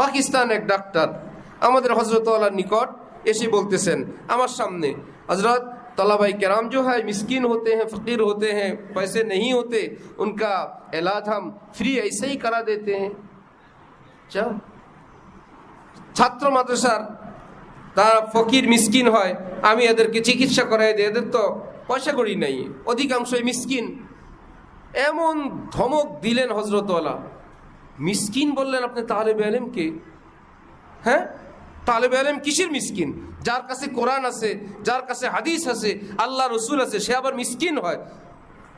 পাকিস্তান এক ডাক্তার আমাদের হজরত আল্লাহর নিকট এসে বলতেছেন আমার সামনে, हजरत तलबाई कराम जो है मिस्किन होते हैं, फ़कीर होते हैं, पैसे नहीं होते, उनका इलाज हम फ्री ऐसे ही करा देते हैं। যাও, ছাত্র মাদ্রাসার তারা ফকির মিসকিন হয়, আমি এদেরকে চিকিৎসা করাই দিই, এদের তো পয়সা করি নাই, অধিকাংশই মিসকিন। এমন ধমক দিলেন হজরতওয়ালা। মিসকিন বললেন আপনি তালেবে ইলমকে? হ্যাঁ, তালেবে ইলম কিসের মিসকিন? যার কাছে কোরআন আছে, যার কাছে হাদিস আছে, আল্লাহ রসুল আছে, সে আবার মিসকিন হয়?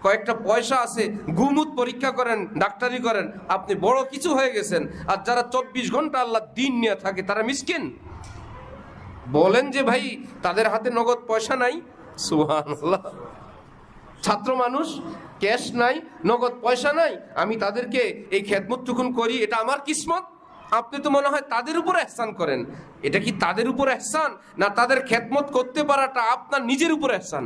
কয়েকটা পয়সা আছে, গুমুত পরীক্ষা করেন, ডাক্তারি করেন, আপনি বড় কিছু হয়ে গেছেন। আর যারা 24 ঘন্টা আল্লাহ দিন নিয়ে থাকে তারা মিসকিন। বলেন যে ভাই তাদের হাতে নগদ পয়সা নাই, সুবহানাল্লাহ। ছাত্র মানুষ, ক্যাশ নাই, নগদ পয়সা নাই, আমি তাদেরকে এই খেদমতটুকুন করি, এটা আমার কিসমত। আপনি তো মনে হয় তাদের উপর ইহসান করেন। এটা কি তাদের উপর ইহসান, না তাদের খেদমত করতে পারাটা আপনার নিজের উপর ইহসান?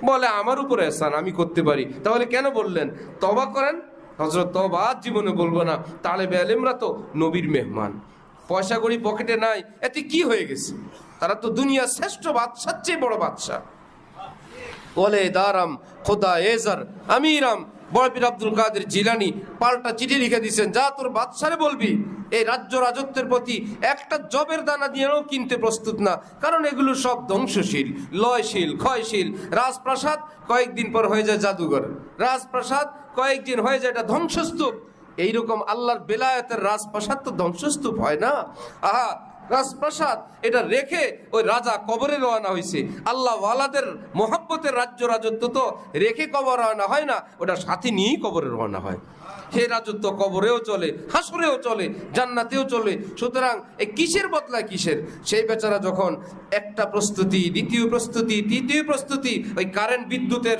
বলে আমার উপর ইহসান, আমি করতে পারি। তাহলে কেন বললেন? তওবা করেন। হযরত তওবা আজ জীবনে বলবো না। তালেবে ইলমরা তো নবীর মেহমান। পয়সা কড়ি পকেটে নাই, এতে কি হয়ে গেছে? তারা তো দুনিয়ার শ্রেষ্ঠ বাদশার চেয়ে বড় বাদশা। বলে দারাম খোদা এজার আমিরাম বড় পীর আব্দুল কাদের জিলানী পাল্টা চিঠি লিখে দিয়েছেন, যা তোর বাদশারে বলবি এই রাজ্য রাজত্বের প্রতি একটা জবের দানা দিয়েও কিনতে প্রস্তুত না, কারণ এগুলো সব ধ্বংসশীল, লয়শীল, ক্ষয়শীল। রাজপ্রাসাদ কয়েকদিন পর হয়ে যায় জাদুঘর, রাজপ্রাসাদ কয়েকদিন হয়ে যায় এটা ধ্বংসস্তূপ। এইরকম আল্লাহর বেলায়েতের রাজপ্রাসাদ তো ধ্বংসস্তূপ হয় না। আহা, রাজপ্রাসাদ এটা রেখে ওই রাজা কবরে রওনা হয়েছে। আল্লাহ ওয়ালাদের মোহাব্বতের রাজ্য রাজত্ব তো রেখে কবর রওনা হয় না, ওটা সাথে নিয়েই কবরে রওনা হয়। হে রাজত্ব কবরেও চলে, হাসরেও চলে, জান্নাতেও চলে। সুতরাং এই কিসের বদলা কিসের? সেই বেচারা যখন একটা প্রস্তুতি, দ্বিতীয় প্রস্তুতি, তৃতীয় প্রস্তুতি, ওই কারেন্ট বিদ্যুতের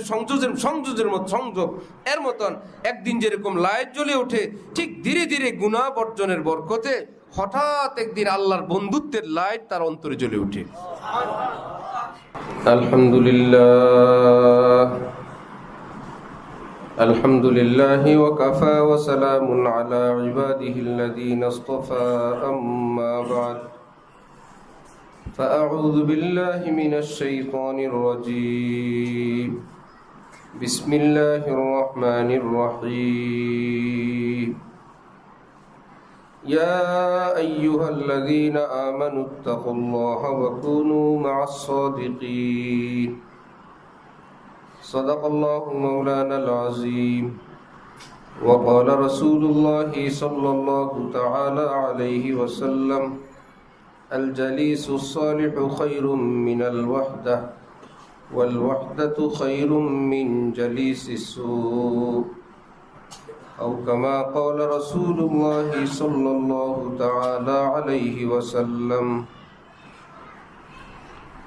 সংযোগ এর মতন একদিন যেরকম লাইট জ্বলে ওঠে, ঠিক ধীরে ধীরে গুনাহ বর্জনের বরকতে হঠাৎ একদিন আল্লাহর বন্ধুত্বের লাইট তার অন্তরে জ্বলে ওঠে। আলহামদুলিল্লাহ আলহামদুলিল্লাহি ওয়া কাফা ওয়া সালামুন আলা ইবাদিহিল্লাযীনা ইসতাফা, আম্মা বা'দ। ফাআউযু বিল্লাহি মিনাশ শাইতানির রাজীম। বিসমিল্লাহির রাহমানির রাহিম। يا أيها الذين آمنوا اتقوا الله وكونوا مع الصادقين صدق الله مولانا العظيم وقال رسول الله صلى الله تعالى عليه وسلم الجليس الصالح خير من الوحدة والوحدة خير من جليس السوء أو كما قال رسول الله صلى الله تعالى عليه وسلم।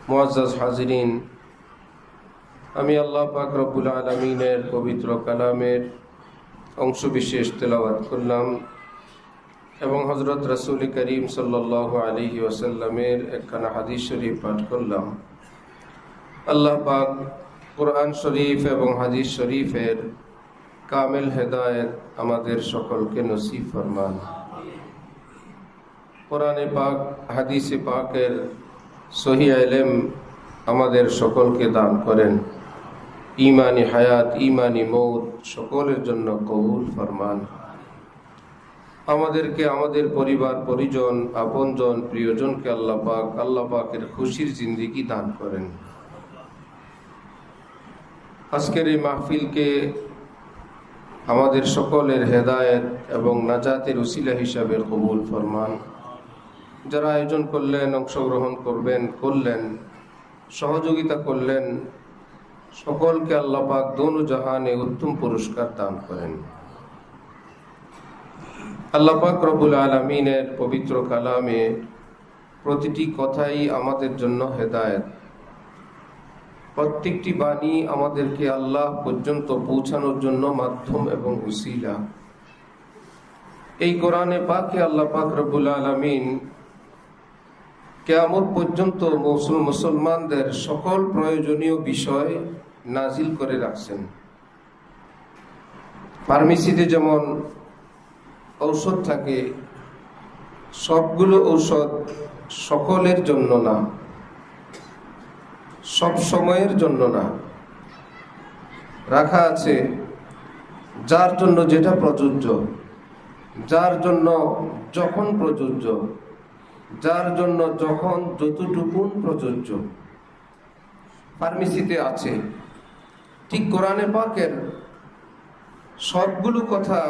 মুআজ্জাজ হাজিরিন, আমি আল্লাহ পাক রব্বুল আলামিনের পবিত্র কালামের অংশ বিশেষ তেলাওয়াত করলাম এবং হযরত রাসূল করিম সাল্লাল্লাহু আলাইহি ওয়াসাল্লামের একখানা হাদিস শরীফ পাঠ করলাম। আল্লাহ পাক কোরআন শরীফ এবং হাদিস শরীফের কামেল হেদায়েত আমাদের সকলকে নসিব ফরমান। কোরআনে পাক, হাদিসে পাকের সহি ইলম আমাদের সকলকে দান করেন। ঈমানি হায়াত, ঈমানি মৌত সকলের জন্য কবুল ফরমান। আমাদেরকে, আমাদের পরিবার পরিজন, আপনজন, প্রিয়জনকে আল্লাহ পাকের খুশির জিন্দেগি দান করেন। আজকের এই মাহফিলকে আমাদের সকলের হেদায়েত এবং নাজাতের উসিলা হিসাবে কবুল ফরমান। যারা আয়োজন করলেন, অংশগ্রহণ করলেন, সহযোগিতা করলেন, সকলকে আল্লাহ পাক দোনো জাহানে উত্তম পুরস্কার দান করেন। আল্লাহ পাক রব্বুল আলামিনের পবিত্র কালামে প্রতিটি কথাই আমাদের জন্য হেদায়েত। প্রত্যেকটি বাণী আমাদেরকে আল্লাহ পর্যন্ত পৌঁছানোর জন্য মাধ্যম এবং উসিলা। এই কোরআনে পাকে আল্লাহ পাক রব্বুল আলামিন কিয়ামত পর্যন্ত মুসলমানদের সকল প্রয়োজনীয় বিষয় নাজিল করে রাখছেন। ফার্মেসিতে যেমন ঔষধ থাকে, সবগুলো ঔষধ সকলের জন্য না, সব সময়ের জন্য না। রাখা আছে যার জন্য যেটা প্রযোজ্য, যার জন্য যখন প্রযোজ্য, যার জন্য যখন যতটুকুন প্রযোজ্য। ফার্মেসিতে আছে। ঠিক কোরআনে পাকের সবগুলো কথা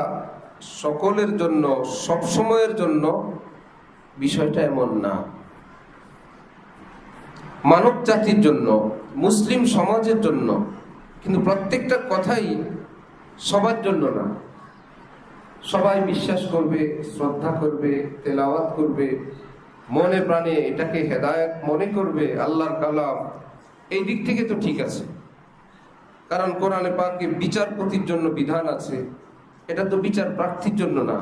সকলের জন্য, সব সময়ের জন্য বিষয়টা এমন না। মানব জাতির জন্য, মুসলিম সমাজের জন্য, কিন্তু প্রত্যেকটা কথাই সবার জন্য না। সবাই বিশ্বাস করবে, শ্রদ্ধা করবে, তেলাওয়াত করবে, মনে প্রাণে এটাকে হেদায়েত মনে করবে, আল্লাহর কালাম, এই দিক থেকে তো ঠিক আছে। কারণ কোরআনে পাকে বিচারপতির জন্য বিধান আছে, এটা তো বিচার প্রার্থীর জন্য না,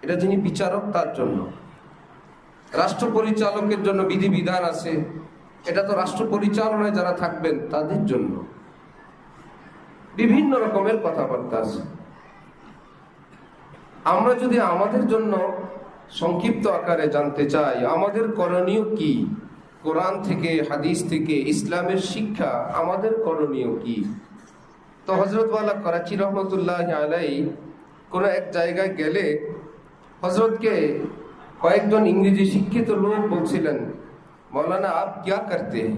এটা যিনি বিচারক তার জন্য। রাষ্ট্র পরিচালকের জন্য বিধি বিধান আছে, এটা তো রাষ্ট্র পরিচালনায় যারা থাকবেন তাদের জন্য। বিভিন্ন রকমের কথাবার্তা আছে। আমরা যদি আমাদের জন্য সংক্ষিপ্ত আকারে জানতে চাই আমাদের করণীয় কি, কোরআন থেকে, হাদিস থেকে, ইসলামের শিক্ষা, আমাদের করণীয় কি, তো হযরত ওয়ালা করাচি রহমতুল্লাহ আলাইহি কোনো এক জায়গায় গেলে হযরতকে কয়েকজন ইংরেজি শিক্ষিত লোক বলছিলেন, মৌলানা আপ क्या करते हैं?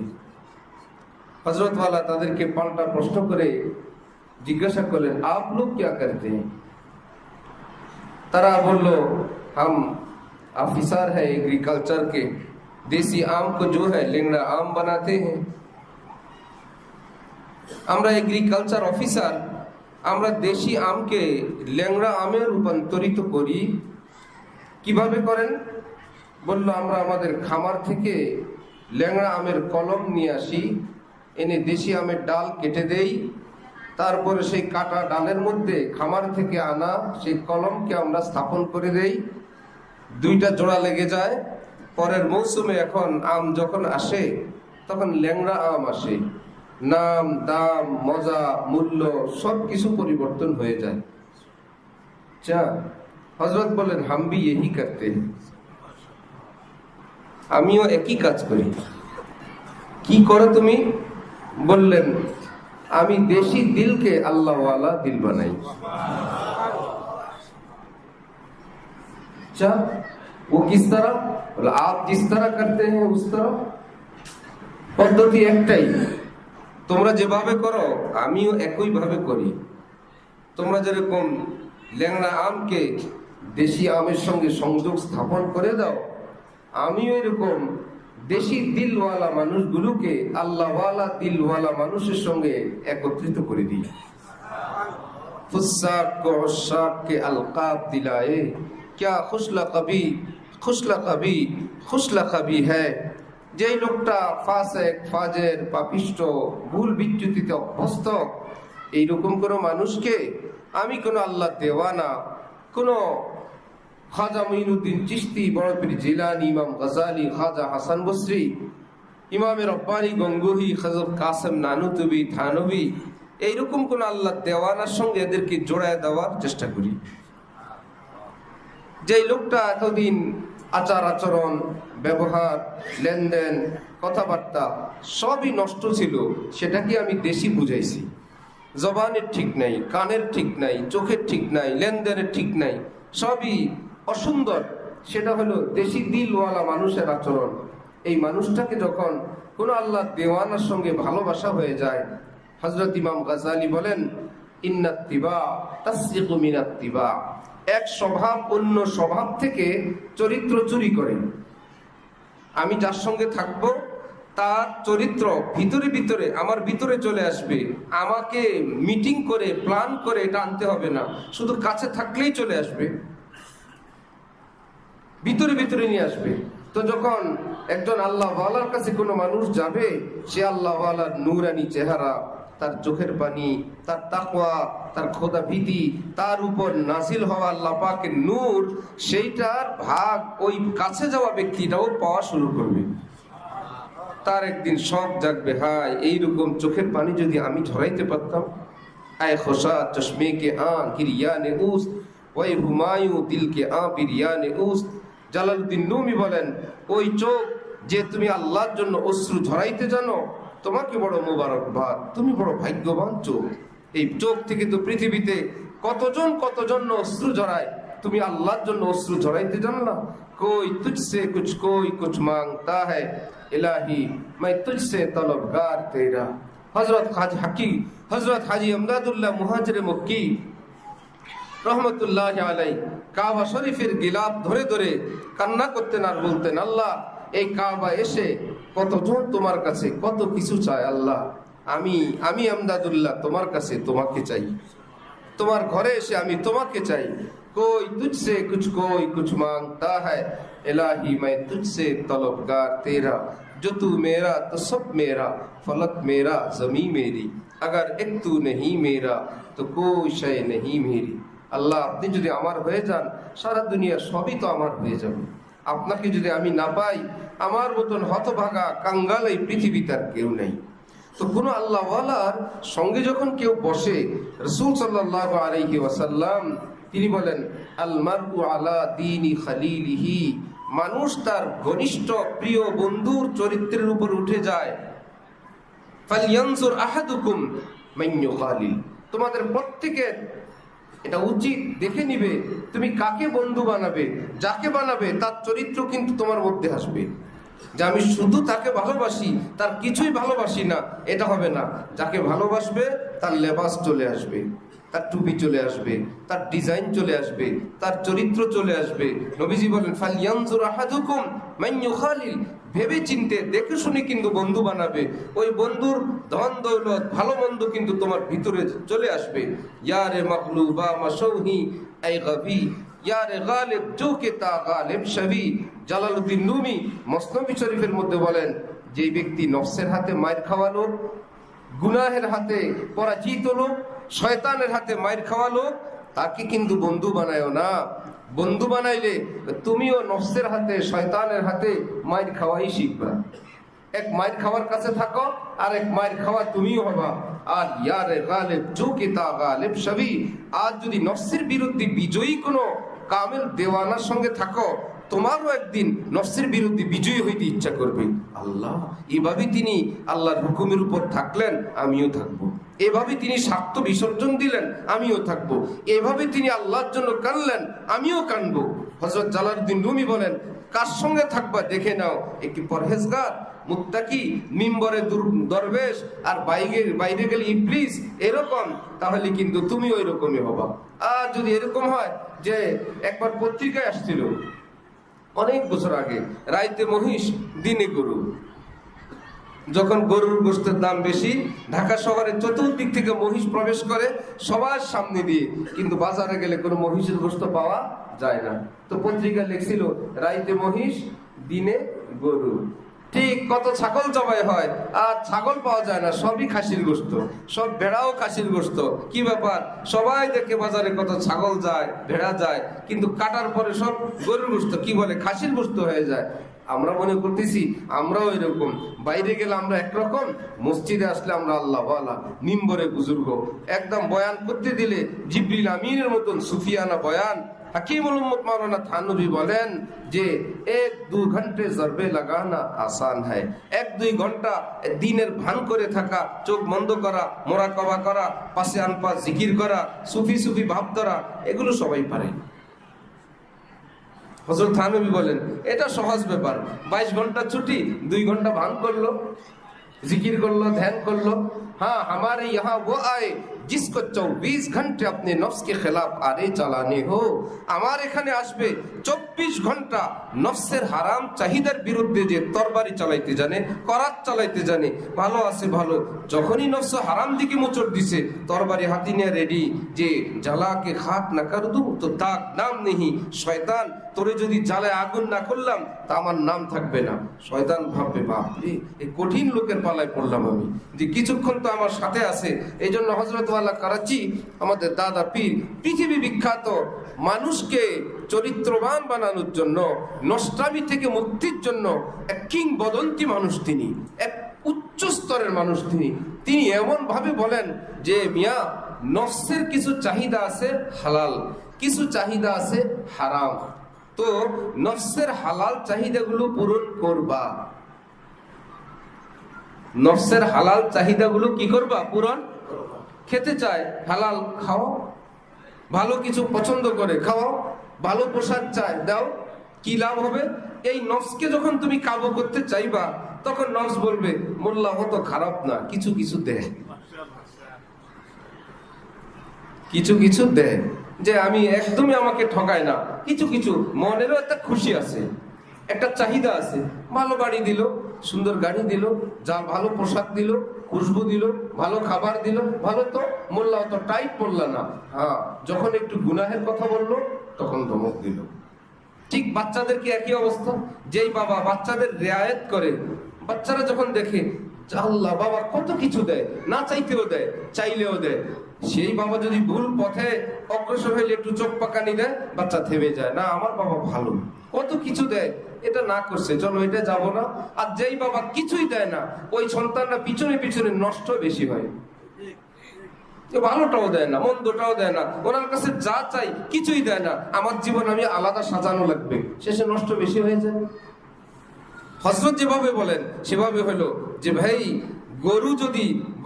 হযরত ওয়ালা তাদেরকে পাল্টা প্রশ্ন করে জিজ্ঞাসা করলেন, आप लोग क्या करते हैं? তারা বলল, हम ऑफिसर है एग्रीकल्चर के, देसी आम को जो है लेंगड़ा आम बनाते हैं। আমরা এগ্রিকালচার অফিসার, আমরা দেশি আমকে ল্যাংড়া আমে রূপান্তরিত করি। কিভাবে করেন? বলল, আমরা আমাদের খামার থেকে ল্যাংড়া আমের কলম নিয়ে আসি, এনে দেশি আমের ডাল কেটে দেই, তারপরে সেই কাটা ডালের মধ্যে খামার থেকে আনা সেই কলমকে আমরা স্থাপন করে দেই, দুইটা জোড়া লেগে যায়। পরের মৌসুমে এখন আম যখন আসে তখন ল্যাংড়া আম আসে, নাম, দাম, মজা, মূল্য সব কিছু পরিবর্তন হয়ে যায়। হযরত বলেন, হাম ভি यही करते हैं, আমিও একই কাজ করি। কি করো তুমি? বললেন, আমি দেশি দিলকে আল্লাহ ওয়ালা দিল বানাই। वो किस तरह? बोला, आप जिस तरह करते हैं उस तरह। পদ্ধতি একটাই, তোমরা যেভাবে করো আমিও একই ভাবে করি। তোমরা যেরকম ল্যাংড়া আমকে দেশি আমের সঙ্গে সংযোগ স্থাপন করে দাও, আমিও এরকম দেশি দিলওয়ালা মানুষগুলোকে আল্লাহওয়ালা দিলওয়ালা মানুষের সঙ্গে একত্রিত করে দিই। ফুসাক কো উশাক কে আলকাব দিলায়ে, क्या খুশলাকাবি হ্যায়। যেই লোকটা ফাসেক, ফাজের, পাপিষ্ট, ভুল বিচ্যুতিতে অভ্যস্ত, এইরকম কোনো মানুষকে আমি কোনো আল্লাহ দেওয়ানা, কোনো খাজা মঈনুদ্দিন চিশতি, বড় পীর জিলানী, ইমাম গজালি, খাজা হাসান বসরি, ইমামে রব্বানি গঙ্গোহী, হযরত কাসেম নানুতুবি থানবী, এইরকম কোন আল্লাহ দেওয়ানার সঙ্গে এদেরকে জোড়ায় দেওয়ার চেষ্টা করি। যেই লোকটা এতদিন আচার আচরণ, ব্যবহার, লেনদেন, কথাবার্তা সবই নষ্ট ছিল, সেটাকে আমি দেশি বুঝাইছি। জবানের ঠিক নাই, কানের ঠিক নাই, চোখের ঠিক নাই, লেনদেনের ঠিক নাই, সবই অসুন্দর, সেটা হলো দেশি দিলওয়ালা মানুষের আচরণ। এই মানুষটাকে যখন কোন আল্লাহ দেওয়ানার সঙ্গে ভালোবাসা হয়ে যায়, হযরত ইমাম গাজালি বলেন, ইন্নাত্তিবা তাসরিকু মিনাত্তিবা, এক স্বভাব অন্য স্বভাব থেকে চরিত্র চুরি করে। আমি যার সঙ্গে থাকবো তার চরিত্র ভিতরে ভিতরে আমার ভিতরে চলে আসবে। আমাকে মিটিং করে প্ল্যান করে এটা আনতে হবে না, শুধু কাছে থাকলেই চলে আসবে, ভিতরে ভিতরে নিয়ে আসবে। তো যখন একজন আল্লাহ ওয়ালার কাছে কোনো মানুষ যাবে, সে আল্লাহ ওয়ালার নূরানি চেহারা, তার চোখের পানি, তার তাকওয়া, তার খোদা ভীতি, তার উপর নাজিল হওয়া আল্লাহ পাকের নূর, সেইটার ভাগ ওই কাছে যাওয়া ব্যক্তিটাও পাওয়া শুরু করবে। তার একদিন শখ জাগবে, হায় এইরকম চোখের পানি যদি আমি ঝরাইতে পারতাম। আয় খোসা চশমে কে আঁ গিরিয়ানে উস্ত, ওই হুমায়ুঁ দিল কে আঁ বিরিয়ানে উস্ত। জালালউদ্দিন রুমি বলেন, ওই চোখ যে তুমি আল্লাহর জন্য অশ্রু ঝরাইতে জানো, তোমাকে বড় মোবারকবাদ, তুমি বড় ভাগ্যবান চোখ। এই চোখ থেকে তো পৃথিবীতে কতজন অশ্রু ঝরায়, তুমি আল্লাহর জন্য অশ্রু ঝরাইতে জানো না। कोई तुझसे कोई कुछ मांगता है, इलाही मैं तुझसे तलबगार तेरा। हजरत हाजी अमदादुल्लाह मुहाजिर मक्की রহমতুল্লাহ আলাই কাবা শরীফের গিলাফ ধরে ধরে কান্না করতেন আর বলতেন, আল্লাহ এই কাবা এসে কতজন তোমার কাছে কত কিছু চায়, আল্লাহ আমি আমদাদুল্লাহ তোমার কাছে তোমাকে চাই, তোমার ঘরে এসে আমি তোমাকে চাই। कोई तुझसे कोई कुछ मांगता है, इलाही मैं तुझसे तलबगार तेरा। जो तू मेरा तो सब मेरा, फलक मेरा जमी मेरी, अगर एक तू नहीं मेरा तो कोई शय नहीं मेरी। আল্লাহ আপনি যদি আমার হয়ে যান, সারা দুনিয়ার সবই তো আমার হয়ে যাবে। আপনাকে যদি আমি না পাই, আমার মতন হতভাগা কাঙ্গাল এই পৃথিবীতে আর কেউ নেই। তো কোনো আল্লাহওয়ালার সঙ্গে যখন কেউ বসে, রাসূল সাল্লাল্লাহু আলাইহি ওয়াসাল্লাম তিনি বলেন, আল মারউ আলা দীনি খালিলিহি, মানুষ তার ঘনিষ্ঠ প্রিয় বন্ধুর চরিত্রের উপর উঠে যায়। ফালইয়ানজুর আহাদুকুম মান ইউখালিল, তোমাদের প্রত্যেকের এটা উচিত দেখে নিবে তুমি কাকে বন্ধু বানাবে। যাকে বানাবে তার চরিত্র কিন্তু তোমার মধ্যে আসবে। যে আমি শুধু তাকে ভালোবাসি, তার কিছুই ভালোবাসি না, এটা হবে না। যাকে ভালোবাসবে তার লেবাস চলে আসবে, তার টুপি চলে আসবে, তার ডিজাইন চলে আসবে, তার চরিত্র চলে আসবে। নবীজি বলেন, ফালইয়ানজুর আহাদুকুম মান ইউখালিল, ভেবে চিনতে দেখে শুনে কিন্তু বন্ধু বানাবে। ওই বন্ধুর ধন দৌলত ভালো মন্দ কিন্তু তোমার ভিতরে চলে আসবে। ইয়ারে মাকলুবা মাশৌহি আই গাবি, ইয়ারে গালিব জো কে তা গালিব শবি। জালালউদ্দিন রুমি মসনবী শরীফের মধ্যে বলেন, যে ব্যক্তি নফসের হাতে মার খাওয়া লোক, গুনাহের হাতে পরাজিত লোক, শয়তানের হাতে মার খাওয়া লোক, তাকে কিন্তু বন্ধু বানায়ও না। বন্ধু বানাইলে তুমিও নফসের হাতে শয়তানের হাতে মার খাওয়াই শিখবা। এক মার খাওয়ার কাছে থাকো, আর এক মার খাওয়া তুমিও হবা। আর ইয়ারে গালিব জো কে তা গালিব শবি, আজ যদি নফসের বিরুদ্ধে বিজয়ী কোনো কামেল দেওয়ানার সঙ্গে থাকো, তোমারও একদিন নফসের বিরুদ্ধে বিজয়ী হইতে ইচ্ছা করবে। আল্লাহ এভাবে তিনি আল্লাহর হুকুমের উপর থাকলেন, আমিও থাকবো। এভাবে তিনি স্বার্থ বিসর্জন দিলেন, আমিও থাকবো। এভাবে তিনি আল্লাহর জন্য কাঁদলেন, আমিও কাঁদবো। হযরত জালালউদ্দিন রুমি বলেন, কার সঙ্গে থাকবা দেখে নাও, একটি পরহেজগার মুত্তাকি মিম্বরে দরবেশ আর বাইরে গেলে ইবলিস, এরকম, তাহলে কিন্তু তুমি ওই রকমই হবা। আর যদি এরকম হয় যে একবার পত্রিকায় আসছিল অনেক বছর আগে, রাইতে মহিষ দিনে গরু, যখন গরুর গোশতের দাম বেশি, ঢাকা শহরের চতুর্দিক থেকে মহিষ প্রবেশ করে সবার সামনে দিয়ে, কিন্তু বাজারে গেলে কোনো মহিষের গোশত পাওয়া যায় না। তো পত্রিকা লিখছিল, রাইতে মহিষ দিনে গরু। ঠিক কত ছাগল জবাই হয়, আর ছাগল পাওয়া যায় না, সবই খাসির গোশত, সব ভেড়াও খাসির গোশত। কি ব্যাপার, সবাই দেখে বাজারে কত ছাগল যায়, ভেড়া যায়, কিন্তু কাটার পরে সব গরুর গোশত, কি বলে খাসির গোশত হয়ে যায়। আমরা মনে করতেছি আমরাও এরকম, বাইরে গেলে আমরা একরকম, মসজিদে আসলে আমরা আল্লাহ ওয়ালা মিম্বরে বুজুর্গ, একদম বয়ান করতে দিলে জিবরিল আমিনের মতন সুফিয়ানা বয়ান। হাকিমুল উম্মত মাওলানা থানভী বলেন যে 1-2 ঘন্টা জরবে লাগানা আসান হয়। 1-2 ঘন্টা দিনের ভান করে থাকা, চোখ বন্ধ করা, মোরাকাবা করা, পাশে আনপা জিকির করা, সুফি ভাব ধরা, এগুলো সবাই পারে। হযরত থানভী বলেন এটা সহজ ব্যাপার। 22 ঘন্টা ছুটি, 2 ঘন্টা ভান করলো, जिक्र कर लो, ध्यान कर लो। हाँ, हमारे यहाँ वो आए जिसको 24 घंटे अपने नफ्स के खिलाफ आरे चालाने हो। আমার এখানে আসবে 24 ঘন্টা নফসের হারাম চাহিদার বিরুদ্ধে যে তরবারি চালাইতে জানে, করাত চালাইতে জানে। ভালো আছে ভালো, যখনই নফস হারাম দিকে মোচড় দিছে, তরবারি হাতে নিয়ে রেডি যে জ্বালাকে খাক না কর দু তো তাক নাম নেই। শয়তান, তোরে যদি জ্বালায় আগুন না করলাম তা আমার নাম থাকবে না। শয়তান ভাববে, বাপ রে, এই কঠিন লোকের পালায় পড়লাম আমি, যে কিছুক্ষণ তো আমার সাথে আছে। এই জন্য হযরত ওয়ালা করাচি, আমাদের দাদা পীর, পৃথিবী বিখ্যাত, মানুষকে চরিত্রবান বানানোর জন্য, নষ্টামি থেকে মুক্তির জন্য এক কিংবদন্তি মানুষ তিনি, এক উচ্চ স্তরের মানুষ তিনি এমন ভাবে বলেন যে মিয়া, নফসের কিছু চাহিদা আছে হালাল, কিছু চাহিদা আছে হারাম। তো নফসের হালাল চাহিদাগুলো পূরণ করবা, নফসের হালাল চাহিদাগুলো কি করবা? পূরণ। খেতে চায় হালাল খাও, ভালো কিছু পছন্দ করে খাও, ভালো পোশাক চায় দাও, কি লাভ হবে? এই নফসকে যখন তুমি কাবু করতে চাইবা তখন নফস বলবে মোল্লা হতো খারাপ না, কিছু কিছু দেয়, কিছু কিছু দেয়, যে আমি একদমই আমাকে ঠকায় না, কিছু কিছু মনেরও একটা খুশি আছে, একটা চাহিদা আছে। ভালো বাড়ি দিল, সুন্দর গাড়ি দিল, যা ভালো পোশাক দিল, খুশবু দিল, ভালো খাবার দিল, ভালো, তো মোল্লা অত টাইট পড়লা না। হ্যাঁ, যখন একটু গুনাহের কথা বললো তখন ধমক দিল। ঠিক বাচ্চাদের কি একই অবস্থা? যেই বাবা বাচ্চাদের রিয়ায়ত করে, বাচ্চারা যখন দেখে আল্লাহ বাবা কত কিছু দেয়, না চাইতেও দেয়, চাইলেও দেয়, সেই বাবা যদি ভুল পথে অগ্রসর হইলে একটু চোখ পাকানি দেয়, বাচ্চা থেমে যায়, না আমার বাবা ভালো, কত কিছু দেয়, এটা না করছে চলো এটা যাবো না। আর যেই বাবা কিছুই দেয় না, ওই সন্তানরা পিছনে পিছনে নষ্ট বেশি হয়, ভালোটাও দেয় না, মন্দটাও দেয় না, ওনার কাছে যা চাই কিছুই দেয় না, আমার জীবন আমি আলাদা সাজানো লাগবে, শেষে নষ্ট বেশি হয়ে যায়। হযরত যেভাবে বলেন সেভাবে হলো যে ভাই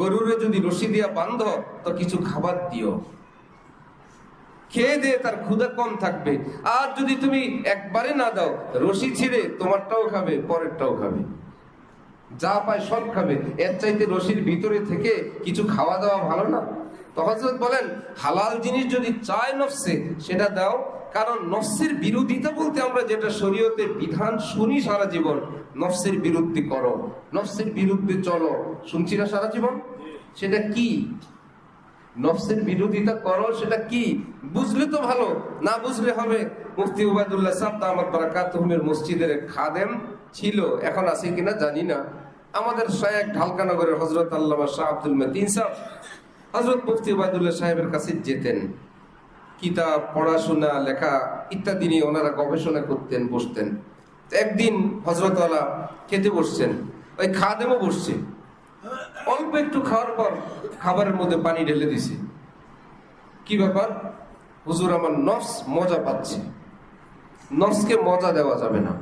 গরুরে যদি রশি দিয়া বান্ধ তো কিছু খাবার দিও, খেয়ে দিয়ে তার ক্ষুধা কম থাকবে। আর যদি তুমি একবারে না দাও, রশি ছিঁড়ে তোমারটাও খাবে, পরেরটাও খাবে, যা পায় সব খাবে, এর চাইতে রশির ভিতরে থেকে কিছু খাওয়া দাওয়া ভালো না? তো হযরত বলেন হালাল জিনিস যদি চায় নফসে, সেটা দাও। কারণ নফসের বিরোধিতা বলতে আমরা যেটা শরীয়তের বিধান শুনি সারা জীবন, নফসের বিরুদ্ধে করো, নফসের বিরুদ্ধে চলো, শুনছি না সারা জীবন, সেটা কি? নফসের বিরোধিতা করো, সেটা কি? বুঝলে তো ভালো, না বুঝলে হবে। মুফতি উবাইদুল্লাহ সাহেব দামাত বারাকাতুহুমের মসজিদের খাদেম ছিল, এখন আছে কিনা জানি না। আমাদের শায়েখ ঢালকানগরের হযরত আল্লামা শাহ আব্দুল মতিন সাহেব হযরত মুফতি উবাইদুল্লাহ সাহেবের কাছে যেতেন, কিতাব পড়াশোনা লেখা ইত্যাদি নিয়ে ওনারা গবেষণা করতেন, বসতেন। একদিন হযরত ওয়ালা খেতে বসছেন, ওই খাদেমও বসছে, অল্প একটু খাওয়ার পর খাবারের মধ্যে পানি ঢেলে দিছে। কি ব্যাপার? হুজুর আমার নফস মজা পাচ্ছে। নফসকে মজা দেওয়া যাবে না,